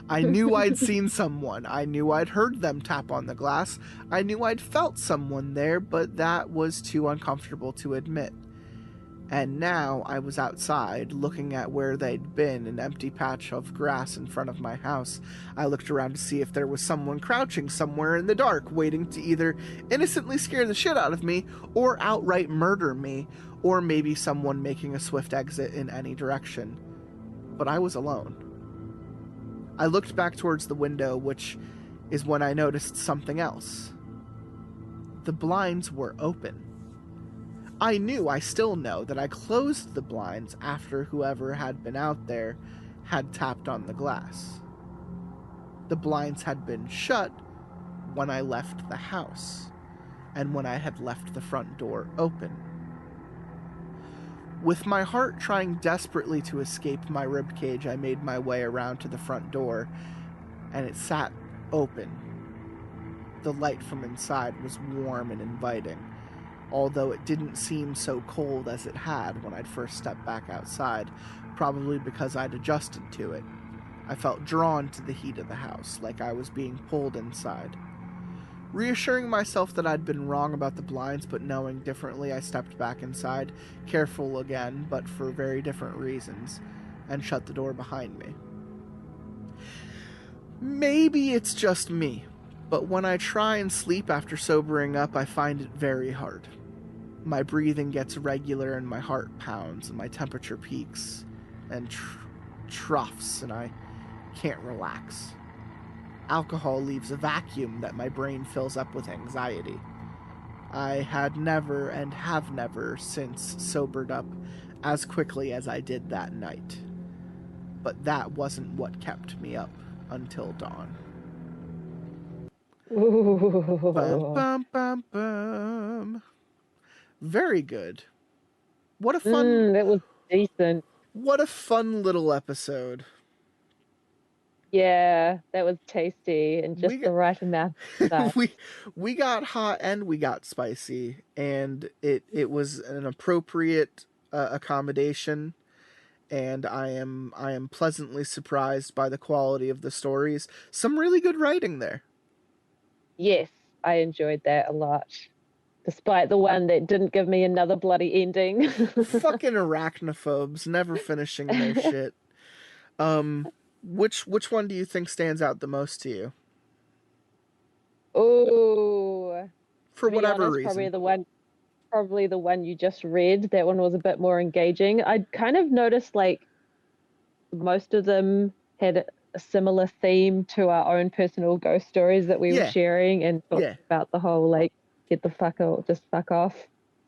I knew I'd seen someone. I knew I'd heard them tap on the glass. I knew I'd felt someone there, but that was too uncomfortable to admit. And now I was outside, looking at where they'd been, an empty patch of grass in front of my house. I looked around to see if there was someone crouching somewhere in the dark, waiting to either innocently scare the shit out of me, or outright murder me, or maybe someone making a swift exit in any direction. But I was alone. I looked back towards the window, which is when I noticed something else. The blinds were open. I still know, that I closed the blinds after whoever had been out there had tapped on the glass. The blinds had been shut when I left the house, and when I had left the front door open. With my heart trying desperately to escape my ribcage, I made my way around to the front door, and it sat open. The light from inside was warm and inviting, although it didn't seem so cold as it had when I'd first stepped back outside, probably because I'd adjusted to it. I felt drawn to the heat of the house, like I was being pulled inside. Reassuring myself that I'd been wrong about the blinds, but knowing differently, I stepped back inside, careful again, but for very different reasons, and shut the door behind me. Maybe it's just me, but when I try and sleep after sobering up, I find it very hard. My breathing gets regular and my heart pounds and my temperature peaks and troughs and I can't relax. Alcohol leaves a vacuum that my brain fills up with anxiety. I had never and have never since sobered up as quickly as I did that night. But that wasn't what kept me up until dawn. Ooh. Bum, bum, bum, bum. Very good. What a fun... That was decent. What a fun little episode. Yeah, that was tasty and just the right amount of stuff. we got hot and we got spicy, and it was an appropriate accommodation, and I am pleasantly surprised by the quality of the stories. Some really good writing there. Yes, I enjoyed that a lot. Despite the one that didn't give me another bloody ending. Fucking arachnophobes, never finishing their shit. Which one do you think stands out the most to you? Oh, For whatever reason. Probably the one you just read. That one was a bit more engaging. I kind of noticed like most of them had a similar theme to our own personal ghost stories that we were sharing, and talked about the whole like get the fuck out, just fuck off.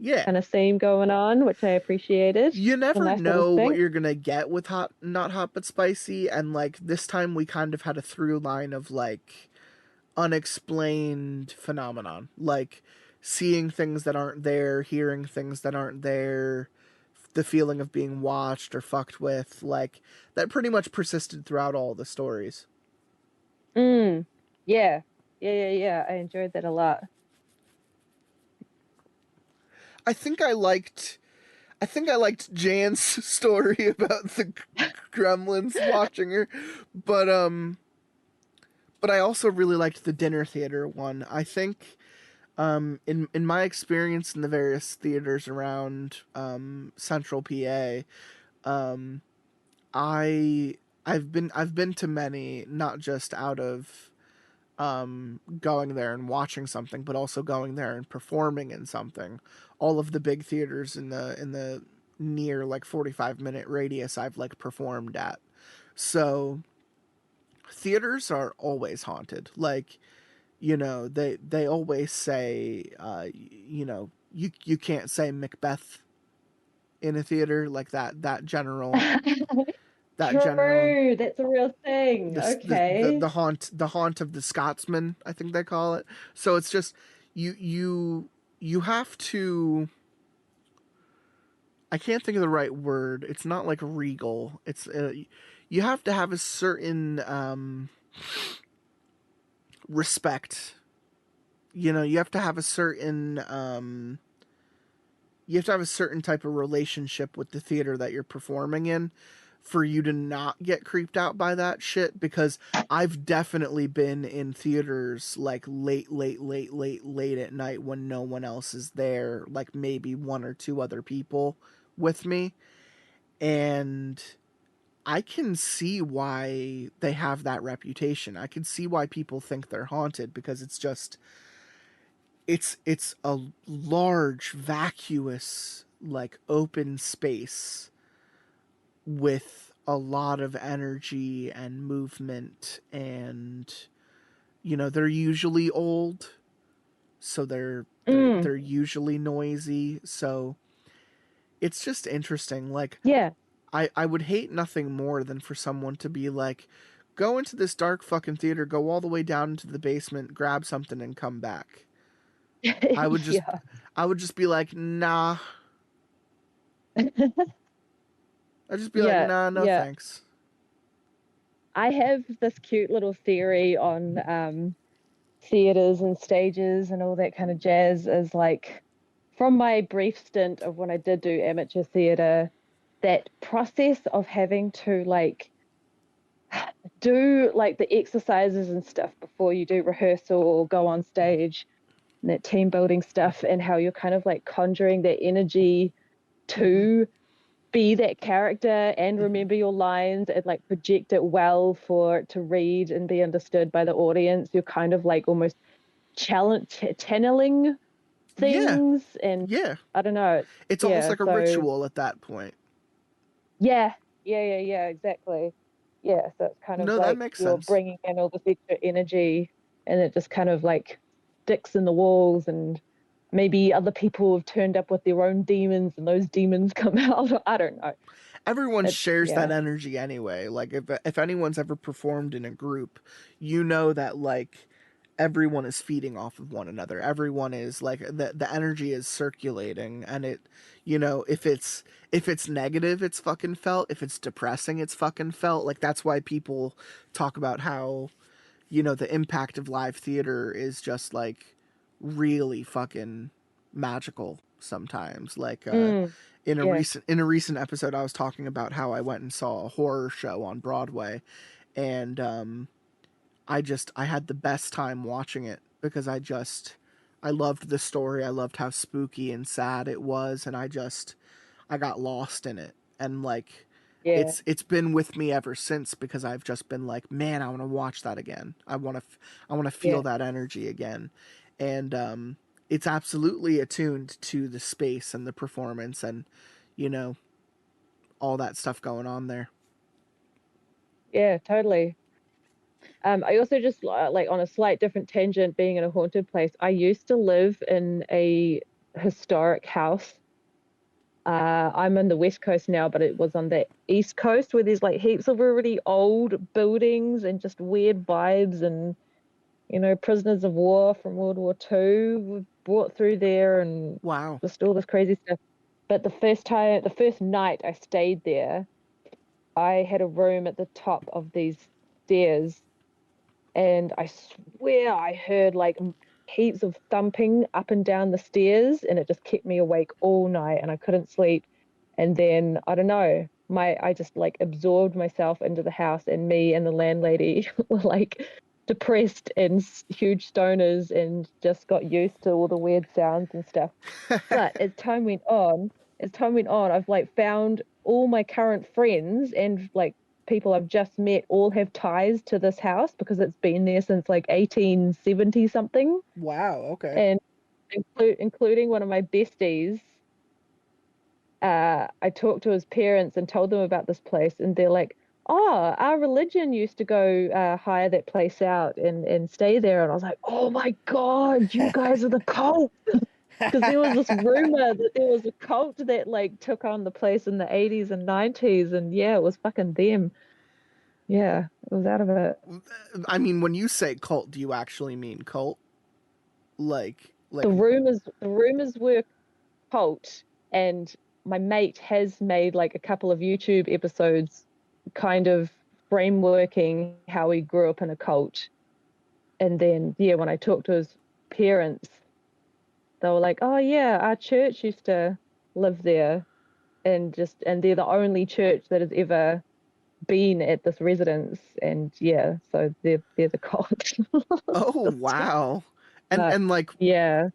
Kind of theme going on, which I appreciated. You never know what you're gonna get with Not Hot But Spicy, and like this time we kind of had a through line of like unexplained phenomenon, like seeing things that aren't there, hearing things that aren't there, the feeling of being watched or fucked with, like that pretty much persisted throughout all the stories. Yeah. I enjoyed that a lot. I think I liked Jan's story about the gremlins watching her, but I also really liked the dinner theater one. I think in my experience in the various theaters around Central PA, I've been to many, not just out of going there and watching something, but also going there and performing in something. All of the big theaters in the near like 45-minute radius I've like performed at. So theaters are always haunted. Like you know, they always say, you know, you can't say Macbeth in a theater, like that general that general True, that's a real thing. the Okay. haunt of the Scotsman, I think they call it. So it's just you have to, I can't think of the right word. It's not like regal. It's you have to have a certain respect. You know, you have to have a certain you have to have a certain type of relationship with the theater that you're performing in for you to not get creeped out by that shit, because I've definitely been in theaters like late at night when no one else is there, like maybe one or two other people with me, and I can see why they have that reputation. I can see why people think they're haunted, because it's just it's a large vacuous like open space with a lot of energy and movement, and you know, they're usually old, so Mm, they're usually noisy, so it's just interesting. Like yeah. I would hate nothing more than for someone to be like, go into this dark fucking theater, go all the way down into the basement, grab something and come back. I would just Yeah. I would just be like, nah. I'd just be like, Yeah, nah, no yeah. thanks. I have this cute little theory on theaters and stages and all that kind of jazz, is like from my brief stint of when I did do amateur theater, that process of having to like do like the exercises and stuff before you do rehearsal or go on stage, and that team building stuff, and how you're kind of like conjuring that energy Mm-hmm. to be that character and Mm-hmm. remember your lines and like project it well for it to read and be understood by the audience. You're kind of like almost channeling Yeah, things, and yeah. I don't know. It's almost Yeah, like a so ritual at that point. yeah, exactly. Yeah, so it's kind of No, that like makes you're sense. bringing in all this extra energy, and it just kind of like sticks in the walls, and maybe other people have turned up with their own demons and those demons come out. I don't know. Everyone It's shares that yeah. energy anyway. Like if anyone's ever performed in a group, you know that like everyone is feeding off of one another. Everyone is like the energy is circulating, and it, you know, if it's negative, it's fucking felt. If it's depressing, it's fucking felt. Like that's why people talk about how, you know, the impact of live theater is just like really fucking magical sometimes. Like Mm, yeah. in a recent episode I was talking about how I went and saw a horror show on Broadway, and I had the best time watching it because I loved the story. I loved how spooky and sad it was, and I got lost in it. And like Yeah. it's been with me ever since, because I've just been like, man, I want to watch that again. I want to feel Yeah. that energy again. And it's absolutely attuned to the space and the performance, and you know, all that stuff going on there. Yeah, totally. I also just like on a slight different tangent, being in a haunted place. I used to live in a historic house. I'm on the West Coast now, but it was on the East Coast where there's like heaps of really old buildings and just weird vibes, and prisoners of war from World War II were brought through there, and Wow. just all this crazy stuff. But the first night I stayed there, I had a room at the top of these stairs, and I swear I heard like heaps of thumping up and down the stairs, and it just kept me awake all night, and I couldn't sleep. And then I don't know, my I just like absorbed myself into the house, and me and the landlady were like depressed and huge stoners, and just got used to all the weird sounds and stuff. But as time went on, I've like found all my current friends and like people I've just met all have ties to this house because it's been there since like 1870 something. Wow. Okay. And including one of my besties, I talked to his parents and told them about this place, and they're like, oh, our religion used to go hire that place out and stay there. And I was like, oh my God, you guys are the cult. Because there was this rumor that there was a cult that like took on the place in the 80s and 90s. And yeah, it was fucking them. Yeah, it was out of it. I mean, when you say cult, do you actually mean cult? Like The rumors were cult, and my mate has made like a couple of YouTube episodes kind of frameworking how he grew up in a cult. And then yeah, when I talked to his parents, they were like, oh yeah, our church used to live there, and they're the only church that has ever been at this residence. And yeah, so they're the cult. oh wow. And But and like yeah.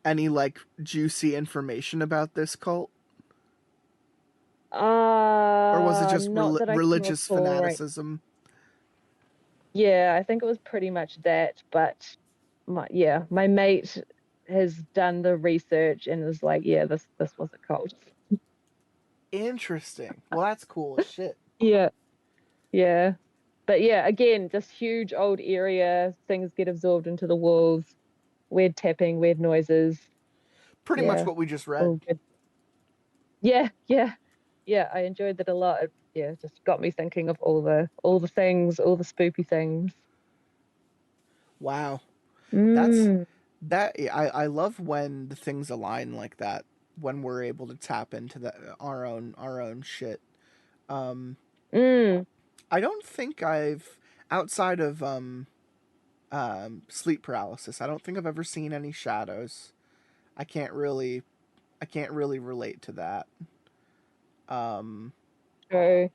any like juicy information about this cult? Or was it just Not that I can religious recall right. fanaticism? Yeah, I think it was pretty much that. But my mate has done the research and is like, yeah, this was a cult. Interesting. Well, that's cool as shit. Yeah, yeah. But yeah, again, just huge old area. Things get absorbed into the walls. Weird tapping, weird noises. Pretty much Yeah, what we just read. all good. Yeah, yeah, yeah. I enjoyed that a lot. Yeah, just got me thinking of all the things, all the spoopy things. Wow. That's Mm, that I love when the things align like that, when we're able to tap into our own shit. Um mm. I don't think I've outside of sleep paralysis, I don't think I've ever seen any shadows. I can't really I can't really relate to that. Um True.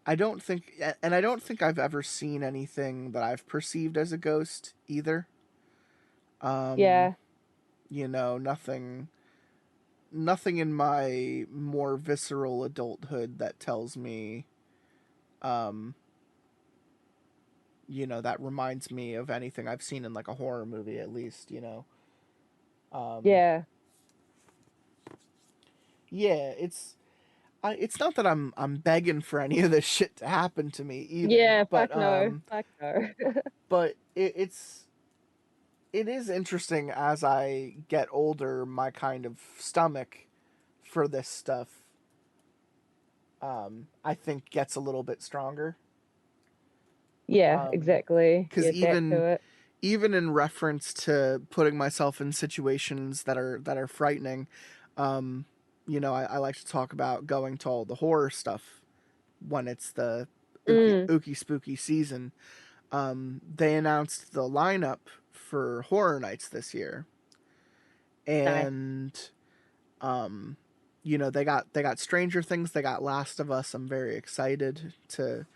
I don't think and I don't think I've ever seen anything that I've perceived as a ghost either. Um Yeah, you know, nothing in my more visceral adulthood that tells me um that reminds me of anything I've seen in like a horror movie, at least, um yeah, yeah, it's not that I'm begging for any of this shit to happen to me either, yeah. Fuck no, fuck no. but it is interesting as I get older, my kind of stomach for this stuff I think gets a little bit stronger. Yeah, exactly. Because You adapt to it. even in reference to putting myself in situations that are frightening, um, I like to talk about going to all the horror stuff when it's the Mm, ooky-spooky season. They announced the lineup for horror nights this year, nice. and um, they got Stranger Things, they got Last of Us. I'm very excited to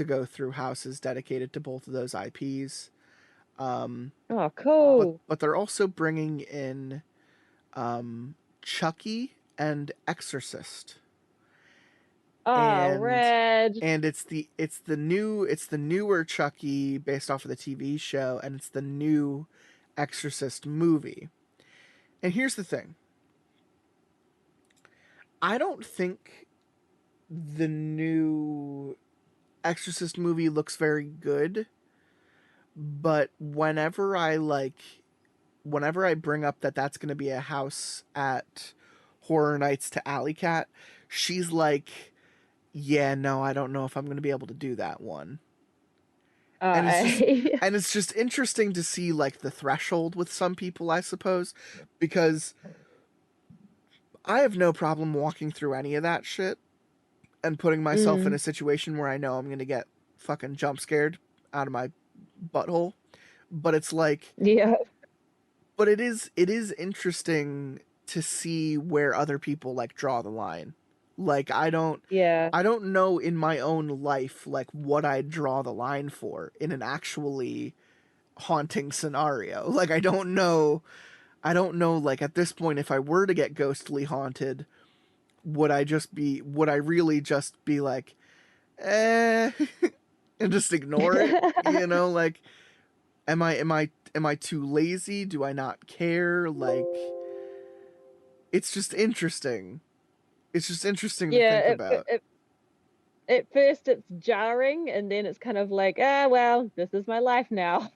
go through houses dedicated to both of those IPs. Um, Oh, cool. but they're also bringing in Chucky and Exorcist, Oh, and red. it's the newer Chucky based off of the TV show, and it's the new Exorcist movie. And here's the thing: I don't think the new Exorcist movie looks very good, but whenever I bring up that that's going to be a house at Horror Nights to Alley Cat, she's like, "Yeah, no, I don't know if I'm going to be able to do that one." And I, it's just interesting to see like the threshold with some people, I suppose, because I have no problem walking through any of that shit and putting myself in mm, a situation where I know I'm going to get fucking jump scared out of my butthole. But it's like, yeah, but it is interesting to see where other people like draw the line. Like yeah, I don't know in my own life like what I'd draw the line for in an actually haunting scenario. Like I don't know like at this point if I were to get ghostly haunted, would I really just be like eh and just ignore it? Like am I too lazy? Do I not care? Like it's just interesting. It's just interesting to yeah. think about. at first it's jarring, and then it's kind of like, well, this is my life now.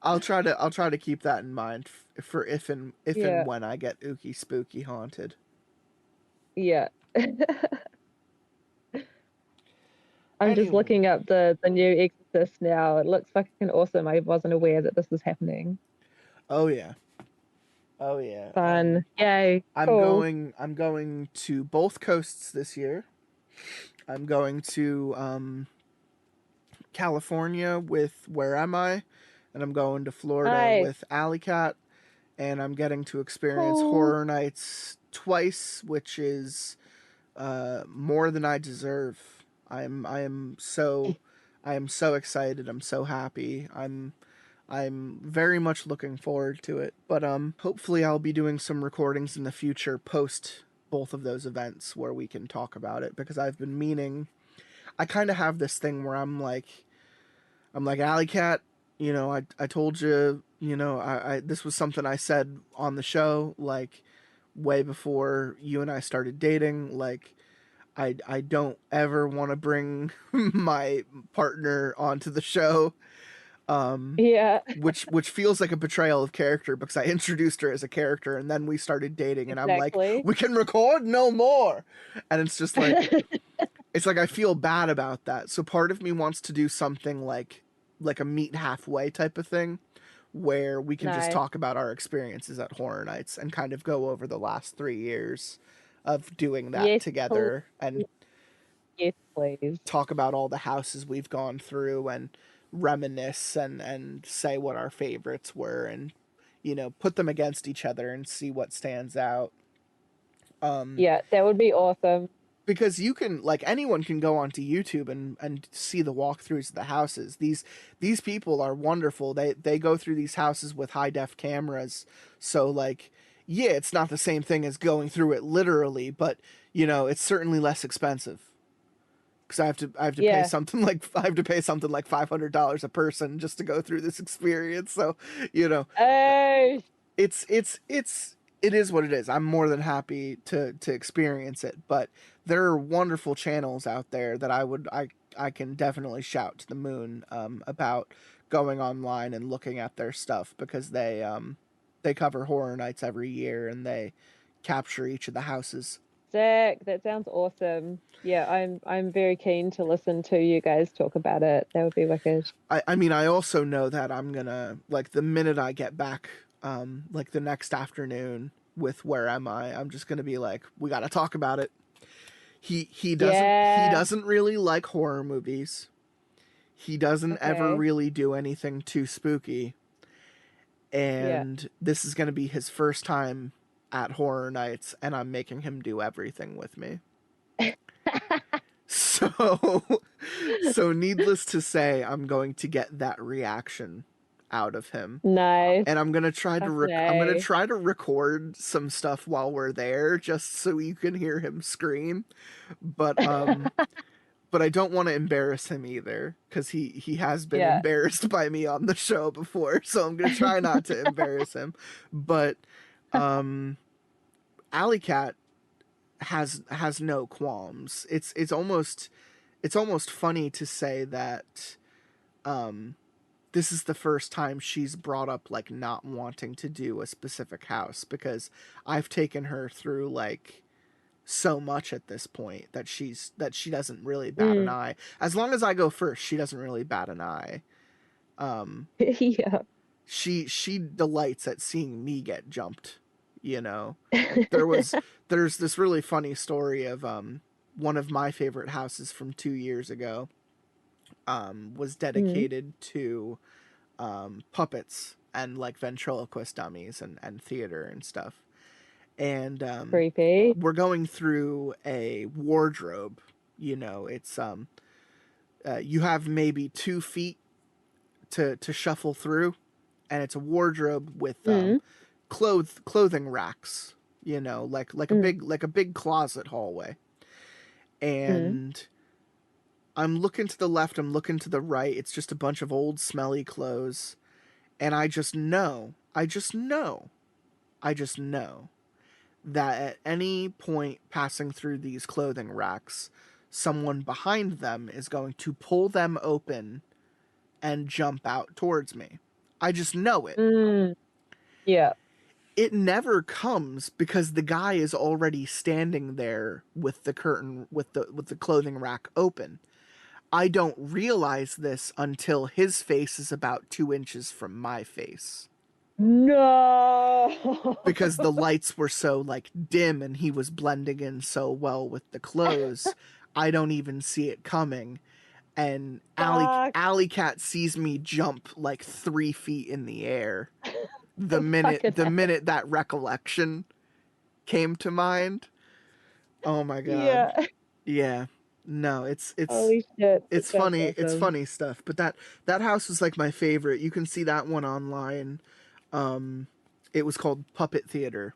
I'll try to keep that in mind for if and Yeah, when I get ooky-spooky haunted. yeah. I'm just Anyway, looking up the new Exorcist now. It looks fucking awesome. I wasn't aware that this was happening. oh yeah, oh yeah. Fun. Yay. Cool. I'm going to both coasts this year. I'm going to California with Where Am I? And I'm going to Florida Nice. with Alley Cat. And I'm getting to experience Cool. Horror Nights twice, which is more than I deserve. I am so excited. I'm so happy. I'm very much looking forward to it. But hopefully I'll be doing some recordings in the future post both of those events where we can talk about it, because I've been meaning. I kind of have this thing where I'm like Alley Cat, you know, I told you, you know, I this was something I said on the show, like, way before you and I started dating. Like, I don't ever want to bring my partner onto the show, Yeah, which feels like a betrayal of character, because I introduced her as a character and then we started dating and I'm like, exactly. we can record no more. And it's just like, it's like I feel bad about that. So part of me wants to do something like a meet halfway type of thing, where we can just Nice. talk about our experiences at Horror Nights and kind of go over the last 3 years of doing that Yes, together and yes, please. talk about all the houses we've gone through and reminisce and say what our favorites were, and, you know, put them against each other and see what stands out. Yeah, that would be awesome. Because you can, like, anyone can go onto YouTube and see the walkthroughs of the houses. These people are wonderful. They go through these houses with high def cameras. So, like, yeah, it's not the same thing as going through it literally, but, you know, it's certainly less expensive. Because I have to pay Yeah. something like $500 a person just to go through this experience. So, you know, Oh, it's it is what it is. I'm more than happy to experience it, but there are wonderful channels out there that I can definitely shout to the moon about going online and looking at their stuff, because they cover Horror Nights every year and they capture each of the houses. sick. That sounds awesome. Yeah, I'm very keen to listen to you guys talk about it. That would be wicked. I mean, I also know that I'm gonna, like, the minute I get back, like the next afternoon with Where Am I, I'm just gonna be like, we gotta talk about it. He Yeah. doesn't really like horror movies. He doesn't ever Okay. really do anything too spooky. Yeah. And this is gonna be his first time at Horror Nights, and I'm making him do everything with me. So, so needless to say, I'm going to get that reaction out of him, Nice. and I'm gonna try to I'm gonna Okay. try to record some stuff while we're there, just so you can hear him scream. But but I don't want to embarrass him either, because he has been Yeah. embarrassed by me on the show before, so I'm gonna try not to embarrass him. But Alley Cat has no qualms. It's almost funny to say that this is the first time she's brought up, like, not wanting to do a specific house, because I've taken her through, like, so much at this point that she doesn't really bat an eye. As long as I go first, she doesn't really bat an eye. Yeah. She delights at seeing me get jumped, you know. There's this really funny story of one of my favorite houses from 2 years ago was dedicated to puppets and, like, ventriloquist dummies and theater and stuff. And Creepy. we're going through a wardrobe. You know, it's you have maybe 2 feet to shuffle through, and it's a wardrobe with clothing racks. You know, like a big closet hallway. And I'm looking to the left, I'm looking to the right. It's just a bunch of old smelly clothes, and I just know that at any point passing through these clothing racks, someone behind them is going to pull them open and jump out towards me. I just know it. Mm, yeah. It never comes because the guy is already standing there with the curtain, with the clothing rack open. I don't realize this until his face is about 2 inches from my face. No. Because the lights were so like dim and he was blending in so well with the clothes, I don't even see it coming. And Fuck. Alley Cat sees me jump like 3 feet in the air. The Fucking minute that recollection came to mind. Oh my god. Yeah. Yeah. No, it's Holy shit. it's that sounds funny. It's awesome. funny stuff. But that house was like my favorite. You can see that one online. It was called Puppet Theater.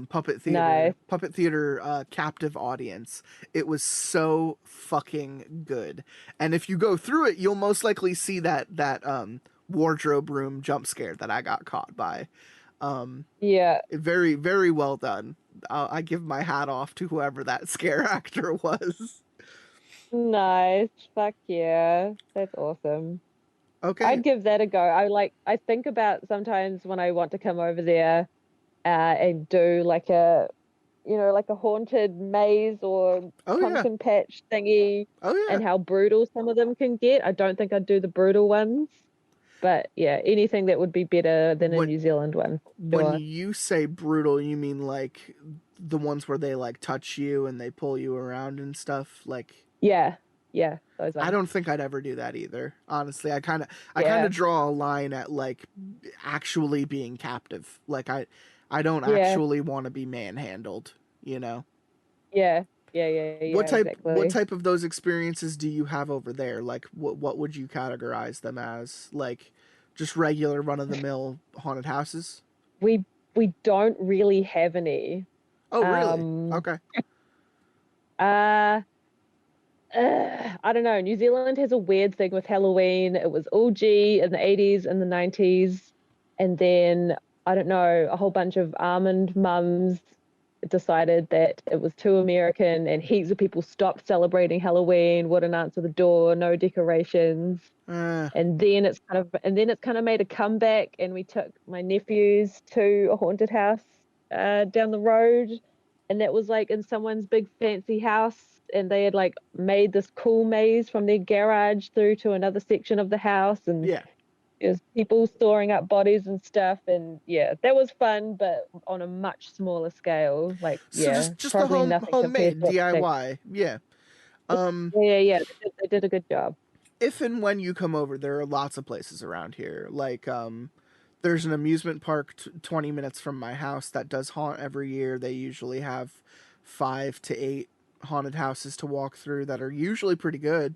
Puppet Nice. Theater captive audience. It was so fucking good. And if you go through it, you'll most likely see that wardrobe room jump scare that I got caught by. Yeah. Very, very well done. I give my hat off to whoever that scare actor was. Nice. Fuck yeah. That's awesome. Okay. I'd give that a go. I think about sometimes when I want to come over there and do like a haunted maze or Oh yeah. pumpkin patch thingy Oh yeah. and how brutal some of them can get. I don't think I'd do the brutal ones. But yeah, anything that would be better than a New Zealand one. When Sure. you say brutal, you mean like the ones where they like touch you and they pull you around and stuff? Like Yeah. Yeah. Those ones. I don't think I'd ever do that either. Honestly, I kind Yeah. of draw a line at like actually being captive. Like I don't Yeah. actually want to be manhandled, you know. Yeah. What Exactly. type of those experiences do you have over there? Like what would you categorize them as? Like just regular run of the mill haunted houses? We don't really have any. Oh, really? Um, Okay. I don't know. New Zealand has a weird thing with Halloween. It was all G in the 80s and the 90s. And then, I don't know, a whole bunch of almond mums decided that it was too American and heaps of people stopped celebrating Halloween, wouldn't answer the door, no decorations. And then it's kind of made a comeback, and we took my nephews to a haunted house down the road, and that was like in someone's big fancy house, and they had like made this cool maze from their garage through to another section of the house, and Yeah. there's people storing up bodies and stuff, and yeah, that was fun, but on a much smaller scale. Like, So yeah, just the probably nothing compared homemade to what they- DIY. Yeah. Yeah. They did a good job. If and when you come over, there are lots of places around here. Like there's an amusement park 20 minutes from my house that does haunt every year. They usually have 5 to 8 haunted houses to walk through that are usually pretty good.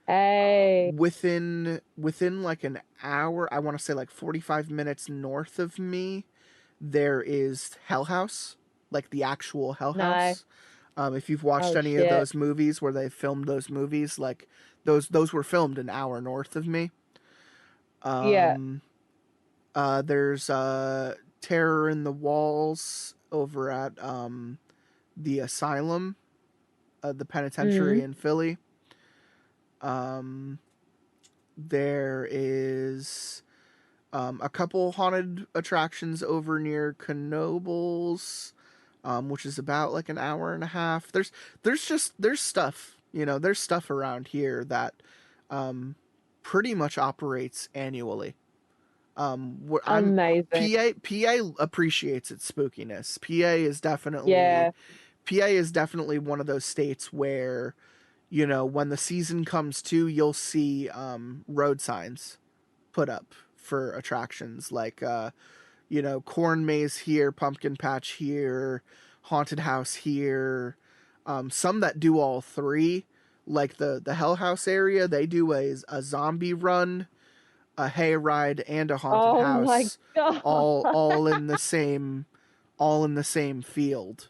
Hey. Within like an hour, I want to say like 45 minutes north of me, there is Hell House, like the actual Hell House. Nice. If you've watched Oh, any shit. of those movies where they filmed those movies, like those were filmed an hour north of me. Yeah. There's Terror in the Walls over at the Asylum, the penitentiary in Philly. There is a couple haunted attractions over near Knoebels, which is about like an hour and a half. There's stuff, you know, there's stuff around here that pretty much operates annually. Amazing. PA appreciates its spookiness. Yeah. PA is definitely one of those states where, you know, when the season comes to, you'll see road signs put up for attractions like you know, corn maze here, pumpkin patch here, haunted house here. Some that do all three, like the Hell House area, they do a zombie run, a hayride, and a haunted Oh my house, God. all in the same field.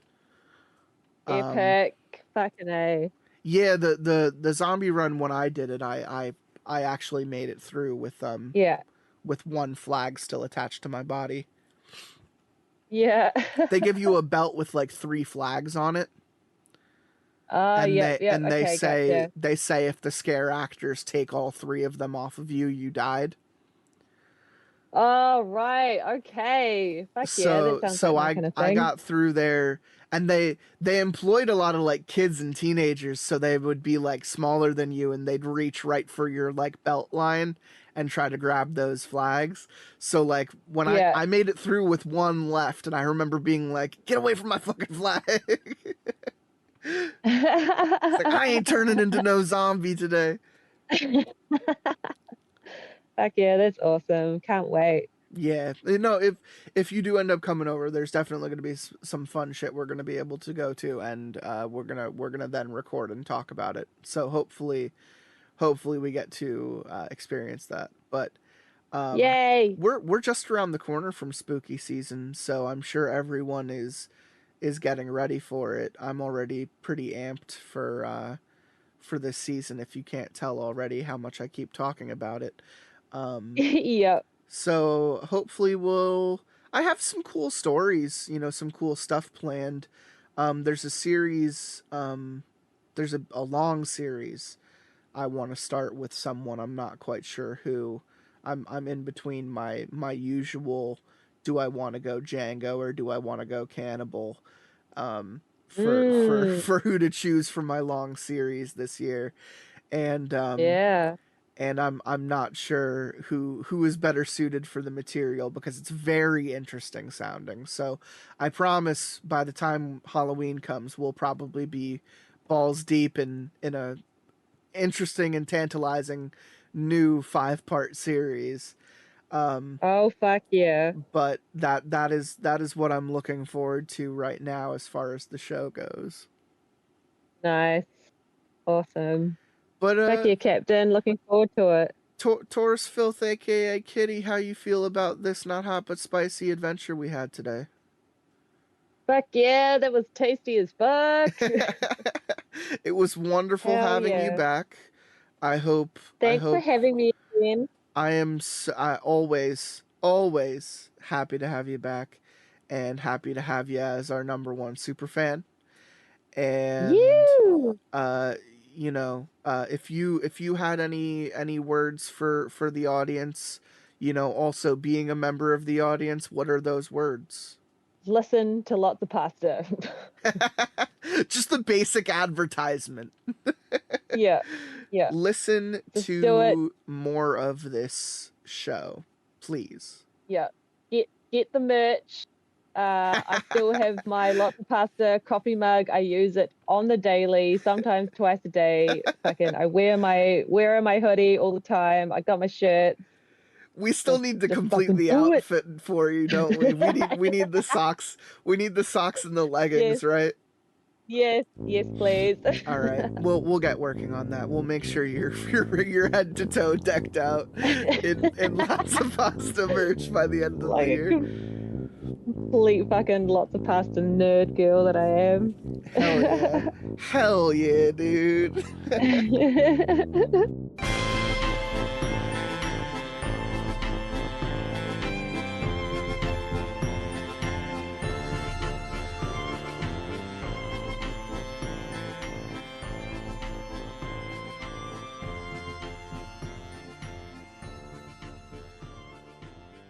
Epic. Fucking A. Yeah, the zombie run when I did it, I actually made it through with Yeah. with one flag still attached to my body. Yeah. They give you a belt with like 3 flags on it. Oh, yeah, yeah. And Okay, gotcha. they say if the scare actors take all 3 of them off of you, you died. Oh, right. Okay. Fuck yeah, that sounds like my kind of I thing. got through there, and they employed a lot of like kids and teenagers, so they would be like smaller than you, and they'd reach right for your like belt line and try to grab those flags. So like when Yeah. I made it through with 1 left, and I remember being like, "Get away from my fucking flag!" It's like, I ain't turning into no zombie today. Fuck yeah, that's awesome. Can't wait. Yeah, if you do end up coming over, there's definitely going to be some fun shit we're going to be able to go to, and we're gonna then record and talk about it. So hopefully we get to experience that. But Yay! we're just around the corner from spooky season, so I'm sure everyone is getting ready for it. I'm already pretty amped for this season. If you can't tell already how much I keep talking about it. Yep. So hopefully I have some cool stories, some cool stuff planned. There's a series, there's a long series I want to start with someone. I'm not quite sure who. I'm in between my usual, do I want to go Django or do I want to go Cannibal? For who to choose for my long series this year. And Yeah. and I'm not sure who is better suited for the material, because it's very interesting sounding. So I promise by the time Halloween comes, we'll probably be balls deep in a interesting and tantalizing new 5-part series. Oh, fuck yeah. But that is what I'm looking forward to right now as far as the show goes. Nice. Awesome. But Fuck yeah, Captain. Looking forward to it. Taurus Filth, aka Kitty, how you feel about this not hot but spicy adventure we had today? Fuck yeah, that was tasty as fuck. It was wonderful Hell having you yeah. back. Thanks for having me again. I am always happy to have you back, and happy to have you as our #1 super fan. And You. if you had any words for the audience, also being a member of the audience, what are those words? Listen to lots of pasta. Just the basic advertisement. Yeah. Yeah. Listen Just to do it. more of this show, please. Yeah. Get the merch. I still have my Lots of Pasta coffee mug. I use it on the daily, sometimes twice a day. Fucking, I wear my hoodie all the time. I got my shirt. We still need to just complete the do it. outfit for you, don't we? We need the socks. We need the socks and the leggings, Yes. right? Yes, please. All right, we'll get working on that. We'll make sure you're head to toe decked out in lots of pasta merch by the end of the year. Complete fucking Lots of Pasta nerd girl that I am. Hell yeah, dude.